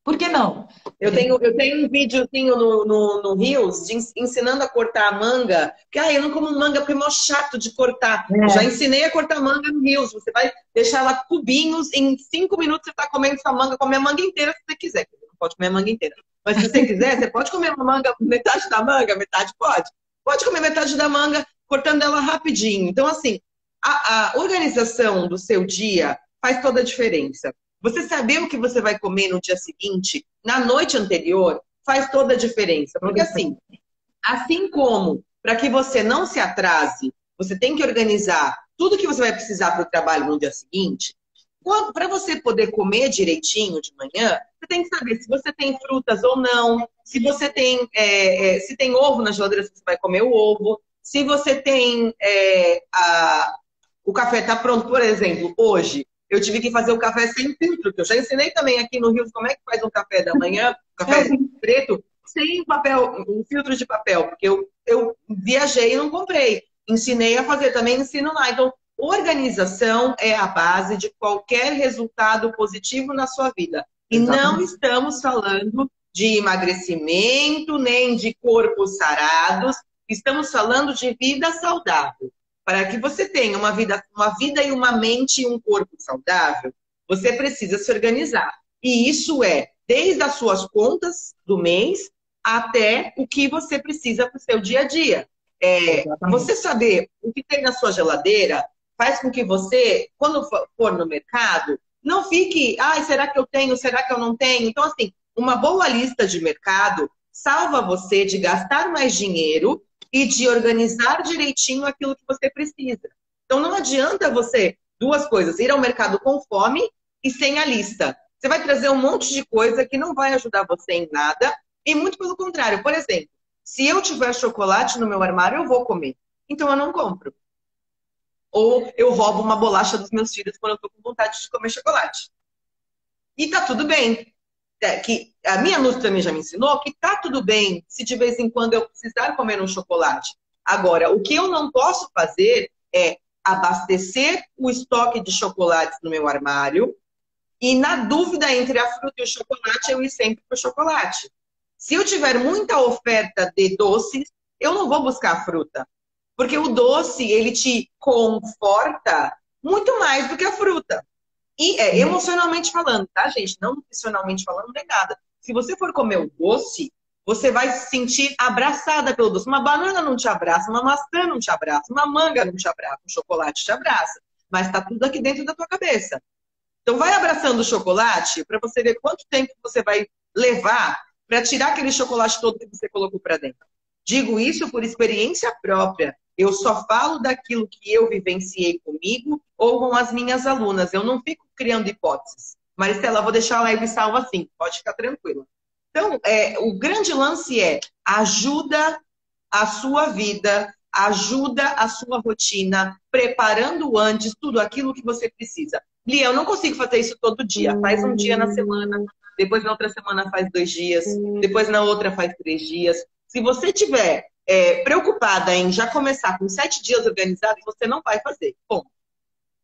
Por que não? Eu tenho um videozinho no Reels ensinando a cortar a manga. Porque, eu não como manga porque é mó chato de cortar. Eu já É, ensinei a cortar manga no Reels. Você vai deixar ela cubinhos, em 5 minutos você está comendo sua manga. Come a manga inteira se você quiser. Não pode comer a manga inteira. Mas se você quiser, você pode comer uma manga, metade da manga, metade pode. Pode comer metade da manga, cortando ela rapidinho. Então, assim, a organização do seu dia faz toda a diferença. Você saber o que você vai comer no dia seguinte, na noite anterior, faz toda a diferença. Porque assim como para que você não se atrase, você tem que organizar tudo que você vai precisar para o trabalho no dia seguinte. Para você poder comer direitinho de manhã, você tem que saber se você tem frutas ou não, se você tem, se tem ovo na geladeira, se você vai comer o ovo, se você tem o café está pronto, por exemplo, hoje eu tive que fazer o café sem filtro, que eu já ensinei também aqui no Rio como é que faz um café da manhã, um café preto, sem papel, um filtro de papel, porque eu viajei e não comprei. Ensinei a fazer, também ensino lá. Então, organização é a base de qualquer resultado positivo na sua vida. E não exatamente. estamos falando de emagrecimento, nem de corpos sarados, estamos falando de vida saudável. Para que você tenha uma vida e uma mente e um corpo saudável, você precisa se organizar. E isso é desde as suas contas do mês até o que você precisa para o seu dia a dia. Você saber o que tem na sua geladeira faz com que você, quando for no mercado, não fique, será que eu tenho, será que eu não tenho? Então, assim, uma boa lista de mercado salva você de gastar mais dinheiro e de organizar direitinho aquilo que você precisa. Então, não adianta você, duas coisas, ir ao mercado com fome e sem a lista. Você vai trazer um monte de coisa que não vai ajudar você em nada, e muito pelo contrário. Por exemplo, se eu tiver chocolate no meu armário, eu vou comer. Então, eu não compro. Ou eu roubo uma bolacha dos meus filhos quando eu estou com vontade de comer chocolate. E tá tudo bem. Que a minha Nutri também já me ensinou que tá tudo bem se de vez em quando eu precisar comer um chocolate. Agora, o que eu não posso fazer é abastecer o estoque de chocolates no meu armário e, na dúvida entre a fruta e o chocolate, eu ir sempre para o chocolate. Se eu tiver muita oferta de doces, eu não vou buscar a fruta. Porque o doce, ele te conforta muito mais do que a fruta. E emocionalmente falando, tá, gente? Não nutricionalmente falando, nem nada. Se você for comer o doce, você vai se sentir abraçada pelo doce. Uma banana não te abraça, uma maçã não te abraça, uma manga não te abraça, um chocolate te abraça. Mas tá tudo aqui dentro da tua cabeça. Então vai abraçando o chocolate para você ver quanto tempo você vai levar para tirar aquele chocolate todo que você colocou para dentro. Digo isso por experiência própria. Eu só falo daquilo que eu vivenciei comigo ou com as minhas alunas. Eu não fico criando hipóteses. Maristela, vou deixar a live salva assim, pode ficar tranquila. Então, o grande lance é ajuda a sua vida, ajuda a sua rotina, preparando antes tudo aquilo que você precisa. Lia, eu não consigo fazer isso todo dia. Faz um dia na semana, depois na outra semana faz 2 dias, depois na outra faz 3 dias. Se você tiver preocupada em já começar com 7 dias organizados, você não vai fazer. Bom,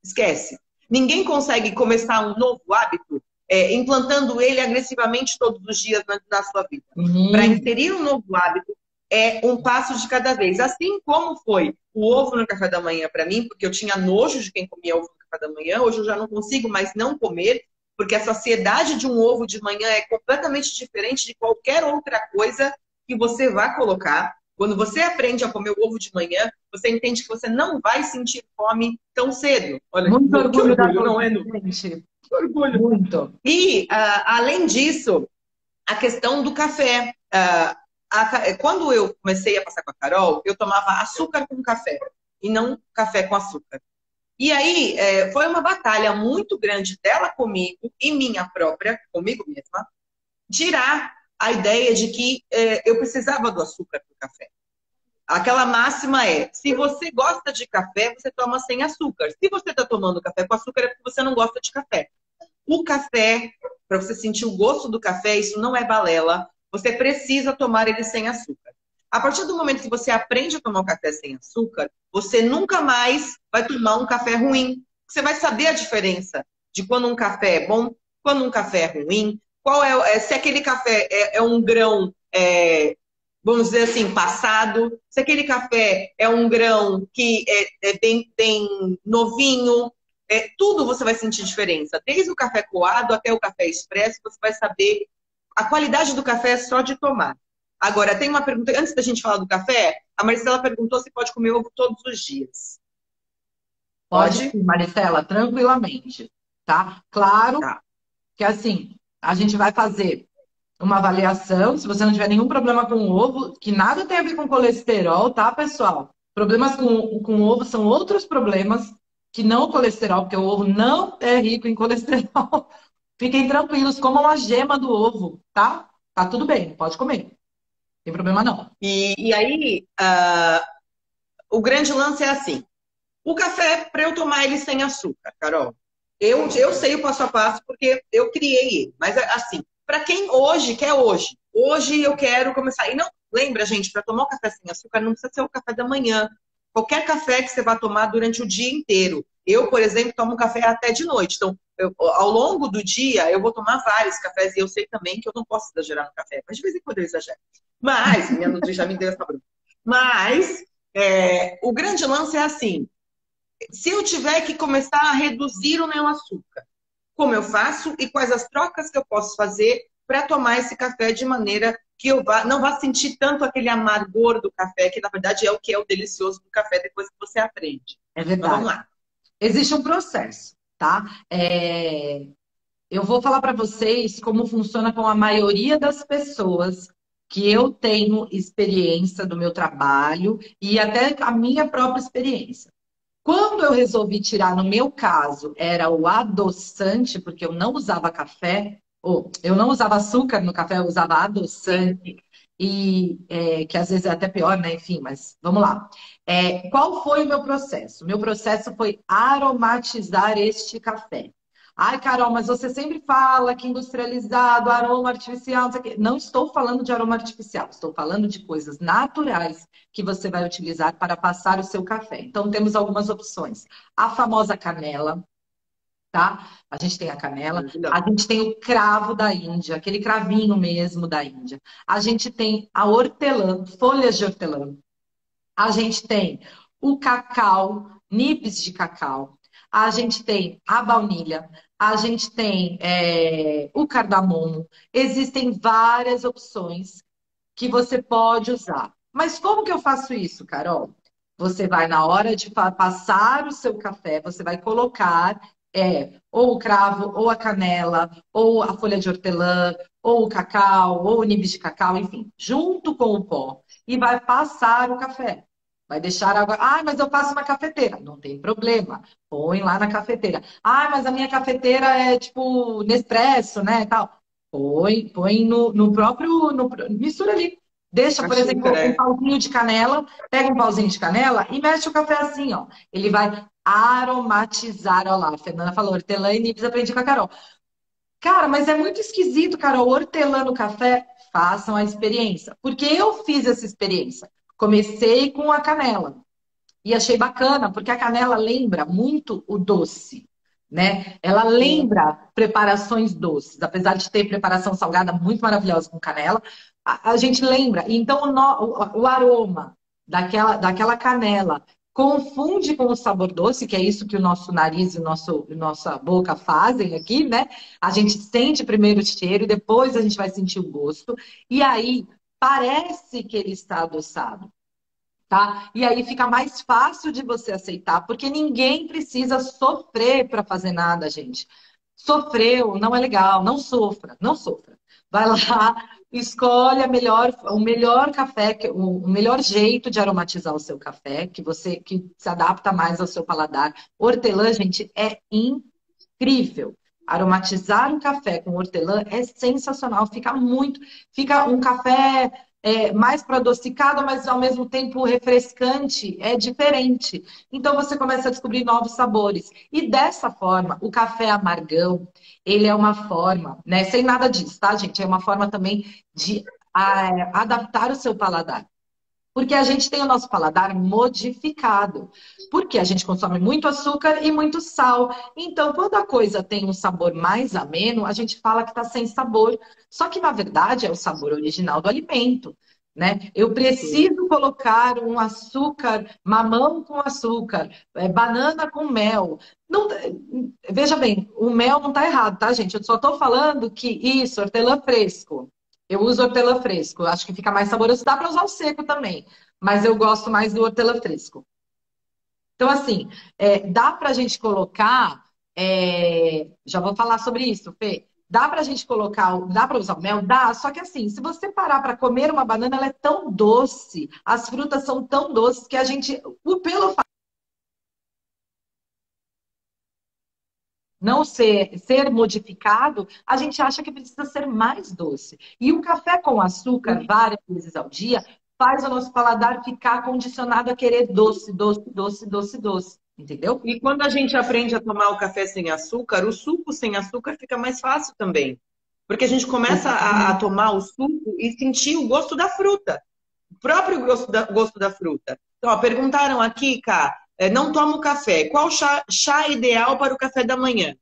esquece. Ninguém consegue começar um novo hábito implantando ele agressivamente todos os dias na sua vida. Para inserir um novo hábito, é um passo de cada vez. Assim como foi o ovo no café da manhã para mim, porque eu tinha nojo de quem comia ovo no café da manhã, hoje eu já não consigo mais não comer, porque a saciedade de um ovo de manhã é completamente diferente de qualquer outra coisa que você vá colocar. Quando você aprende a comer o ovo de manhã, você entende que você não vai sentir fome tão cedo. Olha, Muito que orgulho da orgulho, não é? gente. Que orgulho. Muito. E, além disso, a questão do café. Quando eu comecei a passar com a Carol, eu tomava açúcar com café e não café com açúcar. E aí, foi uma batalha muito grande dela comigo e minha própria, comigo mesma, tirar a ideia de que eu precisava do açúcar do café. Aquela máxima é, se você gosta de café, você toma sem açúcar. Se você está tomando café com açúcar, é porque você não gosta de café. O café, para você sentir o gosto do café, isso não é balela. Você precisa tomar ele sem açúcar. A partir do momento que você aprende a tomar um café sem açúcar, você nunca mais vai tomar um café ruim. Você vai saber a diferença de quando um café é bom, quando um café é ruim, se aquele café é um grão, vamos dizer assim, passado, se aquele café é um grão que é bem novinho, tudo você vai sentir diferença. Desde o café coado até o café expresso, você vai saber. A qualidade do café é só de tomar. Agora, tem uma pergunta, antes da gente falar do café, a Maricela perguntou se pode comer ovo todos os dias. Pode sim, Maricela, tranquilamente, tá? Claro Tá. que assim, a gente vai fazer uma avaliação, se você não tiver nenhum problema com o ovo, que nada tem a ver com colesterol, tá, pessoal? Problemas com o ovo são outros problemas que não o colesterol, porque o ovo não é rico em colesterol. Fiquem tranquilos, comam a gema do ovo, tá? Tá tudo bem, pode comer. Não tem problema não. E aí, o grande lance é assim. O café, para eu tomar ele sem açúcar, Carol, eu sei o passo a passo porque eu criei ele. Mas, assim, para quem hoje quer hoje eu quero começar. E não, lembra, gente, para tomar o café sem açúcar não precisa ser o café da manhã. Qualquer café que você vai tomar durante o dia inteiro. Eu, por exemplo, tomo café até de noite. Então, ao longo do dia, eu vou tomar vários cafés e eu sei também que eu não posso exagerar no café. Mas de vez em quando eu exagero. Mas, minha nutrição já me deu essa bronca. Mas, o grande lance é assim. Se eu tiver que começar a reduzir o meu açúcar, como eu faço e quais as trocas que eu posso fazer para tomar esse café de maneira que eu não vá sentir tanto aquele amargor do café, que na verdade é o que é o delicioso do café depois que você aprende. É verdade. Então, vamos lá. Existe um processo, tá? Eu vou falar para vocês como funciona com a maioria das pessoas que eu tenho experiência do meu trabalho e até a minha própria experiência. Quando eu resolvi tirar, no meu caso, era o adoçante, porque eu não usava café, ou eu não usava açúcar no café, eu usava adoçante, e que às vezes é até pior, né? Enfim, mas vamos lá. Qual foi o meu processo? O meu processo foi aromatizar este café. Ai, Carol, mas você sempre fala que industrializado, aroma artificial, não sei o quê. Não estou falando de aroma artificial, estou falando de coisas naturais que você vai utilizar para passar o seu café. Então, temos algumas opções. A famosa canela, tá? A gente tem a canela, a gente tem o cravo da Índia, aquele cravinho mesmo da Índia. A gente tem a hortelã, folhas de hortelã. A gente tem o cacau, nibs de cacau. A gente tem a baunilha, a gente tem o cardamomo. Existem várias opções que você pode usar. Mas como que eu faço isso, Carol? Você vai, na hora de passar o seu café, você vai colocar ou o cravo, ou a canela, ou a folha de hortelã, ou o cacau, ou o nibs de cacau, enfim, junto com o pó. E vai passar o café. Vai deixar água. Ah, mas eu faço uma cafeteira. Não tem problema. Põe lá na cafeteira. Ah, mas a minha cafeteira é tipo Nespresso, né? Tal. Põe no próprio. Mistura ali. Deixa, A por exemplo, xícara, um é. pauzinho de canela. Pega um pauzinho de canela e mexe o café assim, ó. Ele vai aromatizar. Olha lá, a Fernanda falou, hortelã e nibs, aprendi com a Carol. Cara, mas é muito esquisito, Carol, hortelã no café. Façam a experiência. Porque eu fiz essa experiência. Comecei com a canela. E achei bacana, porque a canela lembra muito o doce, né? Ela Sim. lembra preparações doces. Apesar de ter preparação salgada muito maravilhosa com canela, a gente lembra. Então, o aroma daquela canela confunde com o sabor doce, que é isso que o nosso nariz e nossa boca fazem aqui, né? A gente sente primeiro o cheiro e depois a gente vai sentir o gosto. E aí, parece que ele está adoçado, tá? E aí fica mais fácil de você aceitar, porque ninguém precisa sofrer para fazer nada, gente. Sofreu, não é legal, não sofra, não sofra. Vai lá, escolhe o melhor café, o melhor jeito de aromatizar o seu café, que se adapta mais ao seu paladar. Hortelã, gente, é incrível. Aromatizar um café com hortelã é sensacional, fica um café mais para adocicado, mas ao mesmo tempo refrescante, é diferente. Então você começa a descobrir novos sabores. E dessa forma, o café amargão, ele é uma forma, né, sem nada disso, tá, gente? É uma forma também de adaptar o seu paladar. Porque a gente tem o nosso paladar modificado. Porque a gente consome muito açúcar e muito sal. Então, quando a coisa tem um sabor mais ameno, a gente fala que está sem sabor. Só que, na verdade, é o sabor original do alimento. Né? Eu Sim. preciso colocar um açúcar, mamão com açúcar, banana com mel. Não, veja bem, o mel não está errado, tá, gente? Eu só estou falando que isso, hortelã fresco. Eu uso hortelã fresco, eu acho que fica mais saboroso. Dá para usar o seco também, mas eu gosto mais do hortelã fresco. Então, assim, dá para a gente colocar. Já vou falar sobre isso, Fê. Dá para a gente colocar, dá para usar o mel? Dá, só que assim, se você parar para comer uma banana, ela é tão doce, as frutas são tão doces que a gente, pelo fato de não ser modificado, a gente acha que precisa ser mais doce. E o café com açúcar, várias vezes ao dia, faz o nosso paladar ficar condicionado a querer doce, doce, doce, doce, doce. Entendeu? E quando a gente aprende a tomar o café sem açúcar, o suco sem açúcar fica mais fácil também. Porque a gente começa a Exatamente. tomar o suco e sentir o gosto da fruta, o próprio gosto da fruta. Então, ó, perguntaram aqui, Cá, não tomo café. Qual chá ideal para o café da manhã?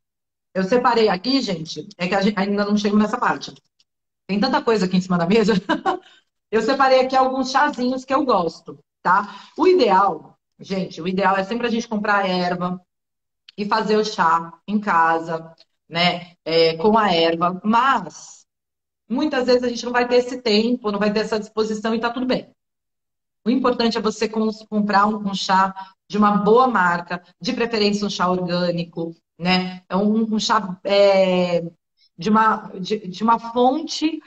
Eu separei aqui, gente, é que a gente ainda não chego nessa parte. Tem tanta coisa aqui em cima da mesa. Eu separei aqui alguns chazinhos que eu gosto, tá? O ideal, gente, o ideal é sempre a gente comprar erva e fazer o chá em casa, né? Com a erva. Mas muitas vezes a gente não vai ter esse tempo, não vai ter essa disposição e tá tudo bem. O importante é você comprar um chá de uma boa marca, de preferência um chá orgânico, né? É um chá de uma fonte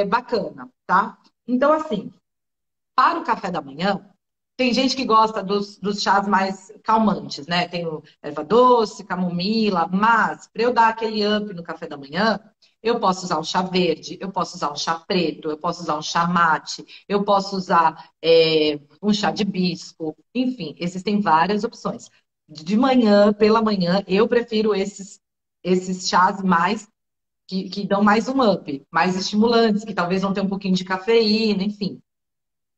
bacana, tá? Então, assim, para o café da manhã, tem gente que gosta dos chás mais calmantes, né? Tem o erva doce, camomila, mas para eu dar aquele up no café da manhã, eu posso usar um chá verde, eu posso usar um chá preto, eu posso usar um chá mate, eu posso usar um chá de hibisco, enfim, existem várias opções. De manhã, pela manhã, eu prefiro esses chás mais que dão mais um up, mais estimulantes, que talvez vão ter um pouquinho de cafeína, enfim.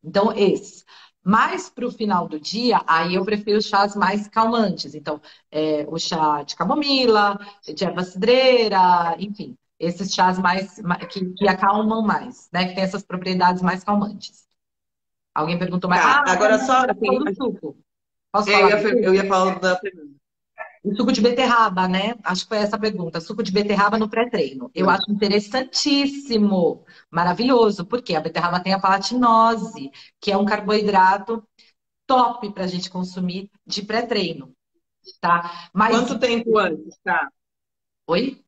Então, esses. Mais para o final do dia, aí eu prefiro chás mais calmantes. Então, o chá de camomila, de erva cidreira, enfim, esses chás que acalmam mais, né? Que tem essas propriedades mais calmantes. Alguém perguntou mais. Tá, Ah, a agora só Fernanda falou assim, do suco. Posso falar do eu ia suco? falar da pergunta. O suco de beterraba, né? Acho que foi essa a pergunta. Suco de beterraba no pré-treino. Eu Foi. acho interessantíssimo, maravilhoso, porque a beterraba tem a palatinose, que é um carboidrato top para a gente consumir de pré-treino, tá? Mas, Quanto tempo antes, tá? oi?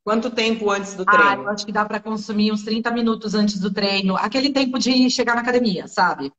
Quanto tempo antes do Eu treino? acho que dá para consumir uns 30 minutos antes do treino, aquele tempo de chegar na academia, sabe?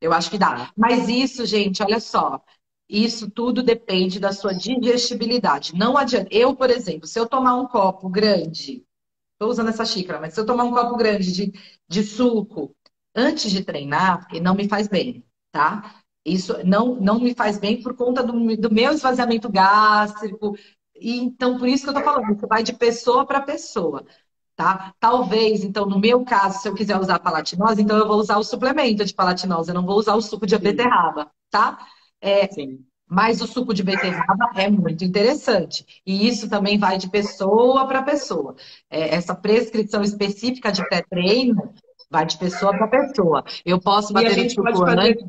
Eu acho que dá. Tá. Mas isso, gente, olha só. Isso tudo depende da sua digestibilidade. Não adianta. Eu, por exemplo, se eu tomar um copo grande, estou usando essa xícara, mas se eu tomar um copo grande de suco antes de treinar, não me faz bem, tá? Isso não me faz bem por conta do meu esvaziamento gástrico. E, então, por isso que eu tô falando, isso vai de pessoa para pessoa, tá? Talvez, então, no meu caso, se eu quiser usar palatinose, então eu vou usar o suplemento de palatinose, eu não vou usar o suco de Sim, beterraba, tá? É, sim. mas o suco de beterraba é muito interessante. E isso também vai de pessoa para pessoa. Essa prescrição específica de pré-treino vai de pessoa para pessoa. Eu posso E bater o suco antes?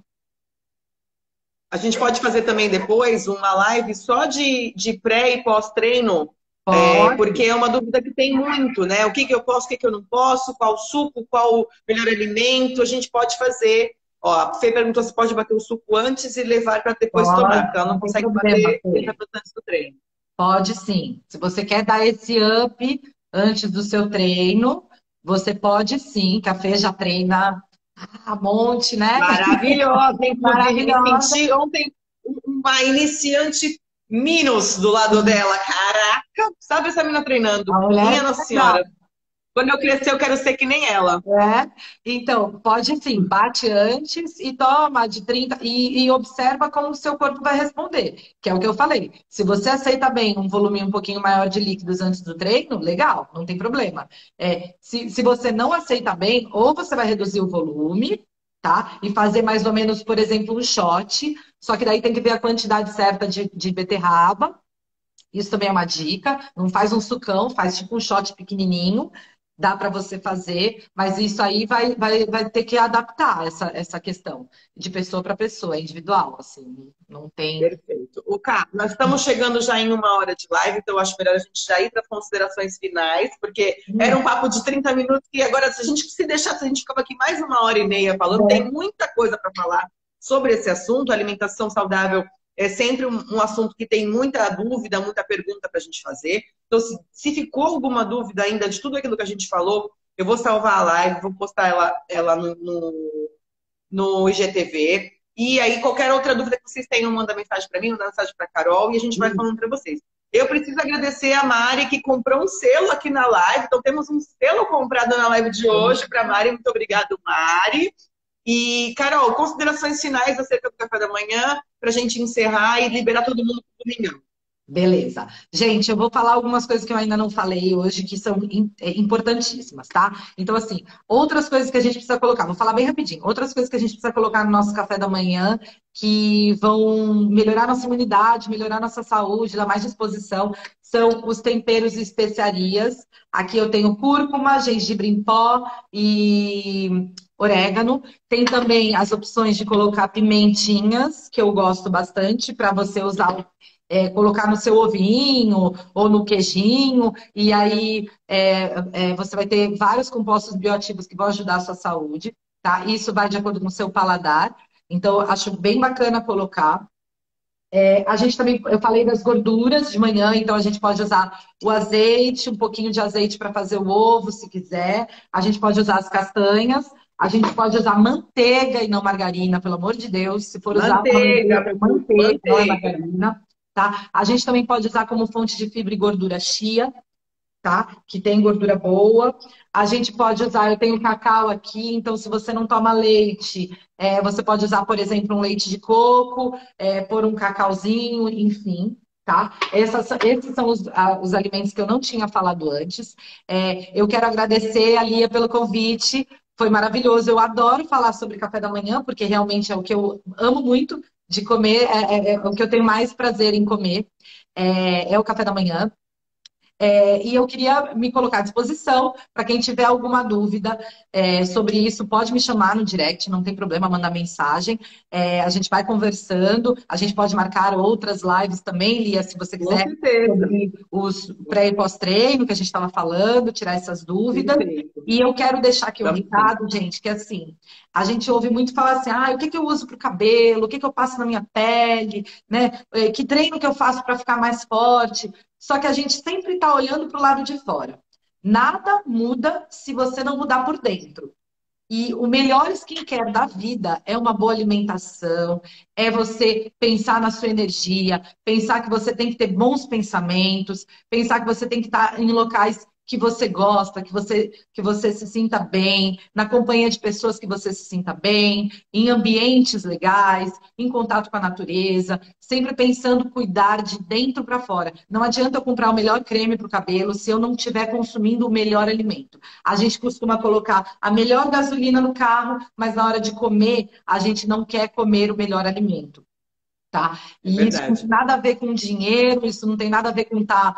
a gente pode fazer também depois uma live só de pré e pós-treino, porque Pode, é uma dúvida que tem muito, né? O que que eu posso, o que que eu não posso, qual suco, qual o melhor alimento, a gente pode fazer. Ó, a Fê perguntou se pode bater o suco antes e levar para depois tomar, pode, porque ela não não tem consegue problema, bater 30 Fê. minutos antes do treino. Pode sim. Se você quer dar esse up antes do seu treino, você pode sim, que a Fê já treina a monte, né? Maravilhosa, inclusive me Maravilhosa. senti ontem uma iniciante Minos do lado dela. Caraca, sabe essa menina treinando? A mulher Minha Nossa é. Senhora. Quando eu crescer, eu quero ser que nem ela. É, então, pode sim, bate antes e toma de 30 e observa como o seu corpo vai responder, que é o que eu falei. Se você aceita bem um volume um pouquinho maior de líquidos antes do treino, legal, não tem problema. Se você não aceita bem, ou você vai reduzir o volume, tá? E fazer mais ou menos, por exemplo, um shot, só que daí tem que ver a quantidade certa de beterraba. Isso também é uma dica. Não faz um sucão, faz tipo um shot pequenininho. Dá para você fazer, mas isso aí vai ter que adaptar essa questão de pessoa para pessoa, é individual, assim, não tem. Perfeito. O Cá, nós estamos chegando já em uma hora de live, então eu acho melhor a gente já ir para as considerações finais, porque era um papo de 30 minutos e agora, se a gente se deixasse, a gente ficava aqui mais uma hora e meia falando. Tem muita coisa para falar sobre esse assunto. A alimentação saudável é sempre um assunto que tem muita dúvida, muita pergunta para a gente fazer. Então, se ficou alguma dúvida ainda de tudo aquilo que a gente falou, eu vou salvar a live, vou postar ela no IGTV. E aí, qualquer outra dúvida que vocês tenham, manda mensagem para mim, manda mensagem para a Carol e a gente vai falando para vocês. Eu preciso agradecer a Mari, que comprou um selo aqui na live. Então, temos um selo comprado na live de hoje para a Mari. Muito obrigado, Mari. E, Carol, considerações finais acerca do café da manhã, para a gente encerrar e liberar todo mundo para o domingão. Beleza. Gente, eu vou falar algumas coisas que eu ainda não falei hoje, que são importantíssimas, tá? Então, assim, outras coisas que a gente precisa colocar, vou falar bem rapidinho. Outras coisas que a gente precisa colocar no nosso café da manhã, que vão melhorar nossa imunidade, melhorar nossa saúde, dar mais disposição, são os temperos e especiarias. Aqui eu tenho cúrcuma, gengibre em pó e orégano. Tem também as opções de colocar pimentinhas, que eu gosto bastante, para você usar colocar no seu ovinho ou no queijinho, e aí você vai ter vários compostos bioativos que vão ajudar a sua saúde, tá? Isso vai de acordo com o seu paladar, então eu acho bem bacana colocar. A gente também, eu falei das gorduras de manhã, então a gente pode usar o azeite, um pouquinho de azeite para fazer o ovo, se quiser. A gente pode usar as castanhas, a gente pode usar manteiga e não margarina, pelo amor de Deus. Se for usar uma Manteiga, manteiga, meu povo, manteiga, não é manteiga. margarina, tá? A gente também pode usar como fonte de fibra e gordura chia, tá? Que tem gordura boa. A gente pode usar, eu tenho cacau aqui, então se você não toma leite, você pode usar, por exemplo, um leite de coco, pôr um cacauzinho, enfim. Tá? Esses são os alimentos que eu não tinha falado antes. Eu quero agradecer a Lia pelo convite, foi maravilhoso. Eu adoro falar sobre café da manhã, porque realmente é o que eu amo muito de comer, é o que eu tenho mais prazer em comer, é o café da manhã. E eu queria me colocar à disposição para quem tiver alguma dúvida sobre isso, pode me chamar no direct, não tem problema, mandar mensagem. A gente vai conversando, a gente pode marcar outras lives também, Lia, se você Com quiser, certeza. sobre os pré e pós-treino que a gente estava falando, tirar essas dúvidas. Perfeito. E eu quero deixar aqui um Vamos sim. recado, gente, que assim, a gente ouve muito falar assim, o que que eu uso para o cabelo, o que que eu passo na minha pele, né? Que treino que eu faço para ficar mais forte. Só que a gente sempre está olhando para o lado de fora. Nada muda se você não mudar por dentro. E o melhor skincare da vida é uma boa alimentação, é você pensar na sua energia, pensar que você tem que ter bons pensamentos, pensar que você tem que estar em locais que você gosta, que você se sinta bem, na companhia de pessoas que você se sinta bem, em ambientes legais, em contato com a natureza, sempre pensando cuidar de dentro para fora. Não adianta eu comprar o melhor creme para o cabelo se eu não estiver consumindo o melhor alimento. A gente costuma colocar a melhor gasolina no carro, mas na hora de comer, a gente não quer comer o melhor alimento, tá? É E isso não tem verdade. nada a ver com dinheiro, isso não tem nada a ver com estar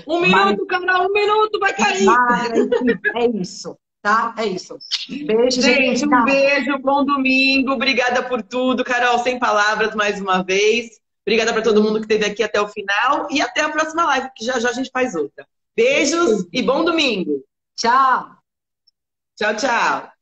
Um mais minuto, Carol, um minuto, vai cair! magra, enfim, é isso, tá? É isso. Beijo, gente. Gente, um Obrigada. beijo, bom domingo. Obrigada por tudo. Carol, sem palavras mais uma vez. Obrigada para todo mundo que esteve aqui até o final. E até a próxima live, que já já a gente faz outra. Beijos e bom domingo. Tchau. Tchau, tchau.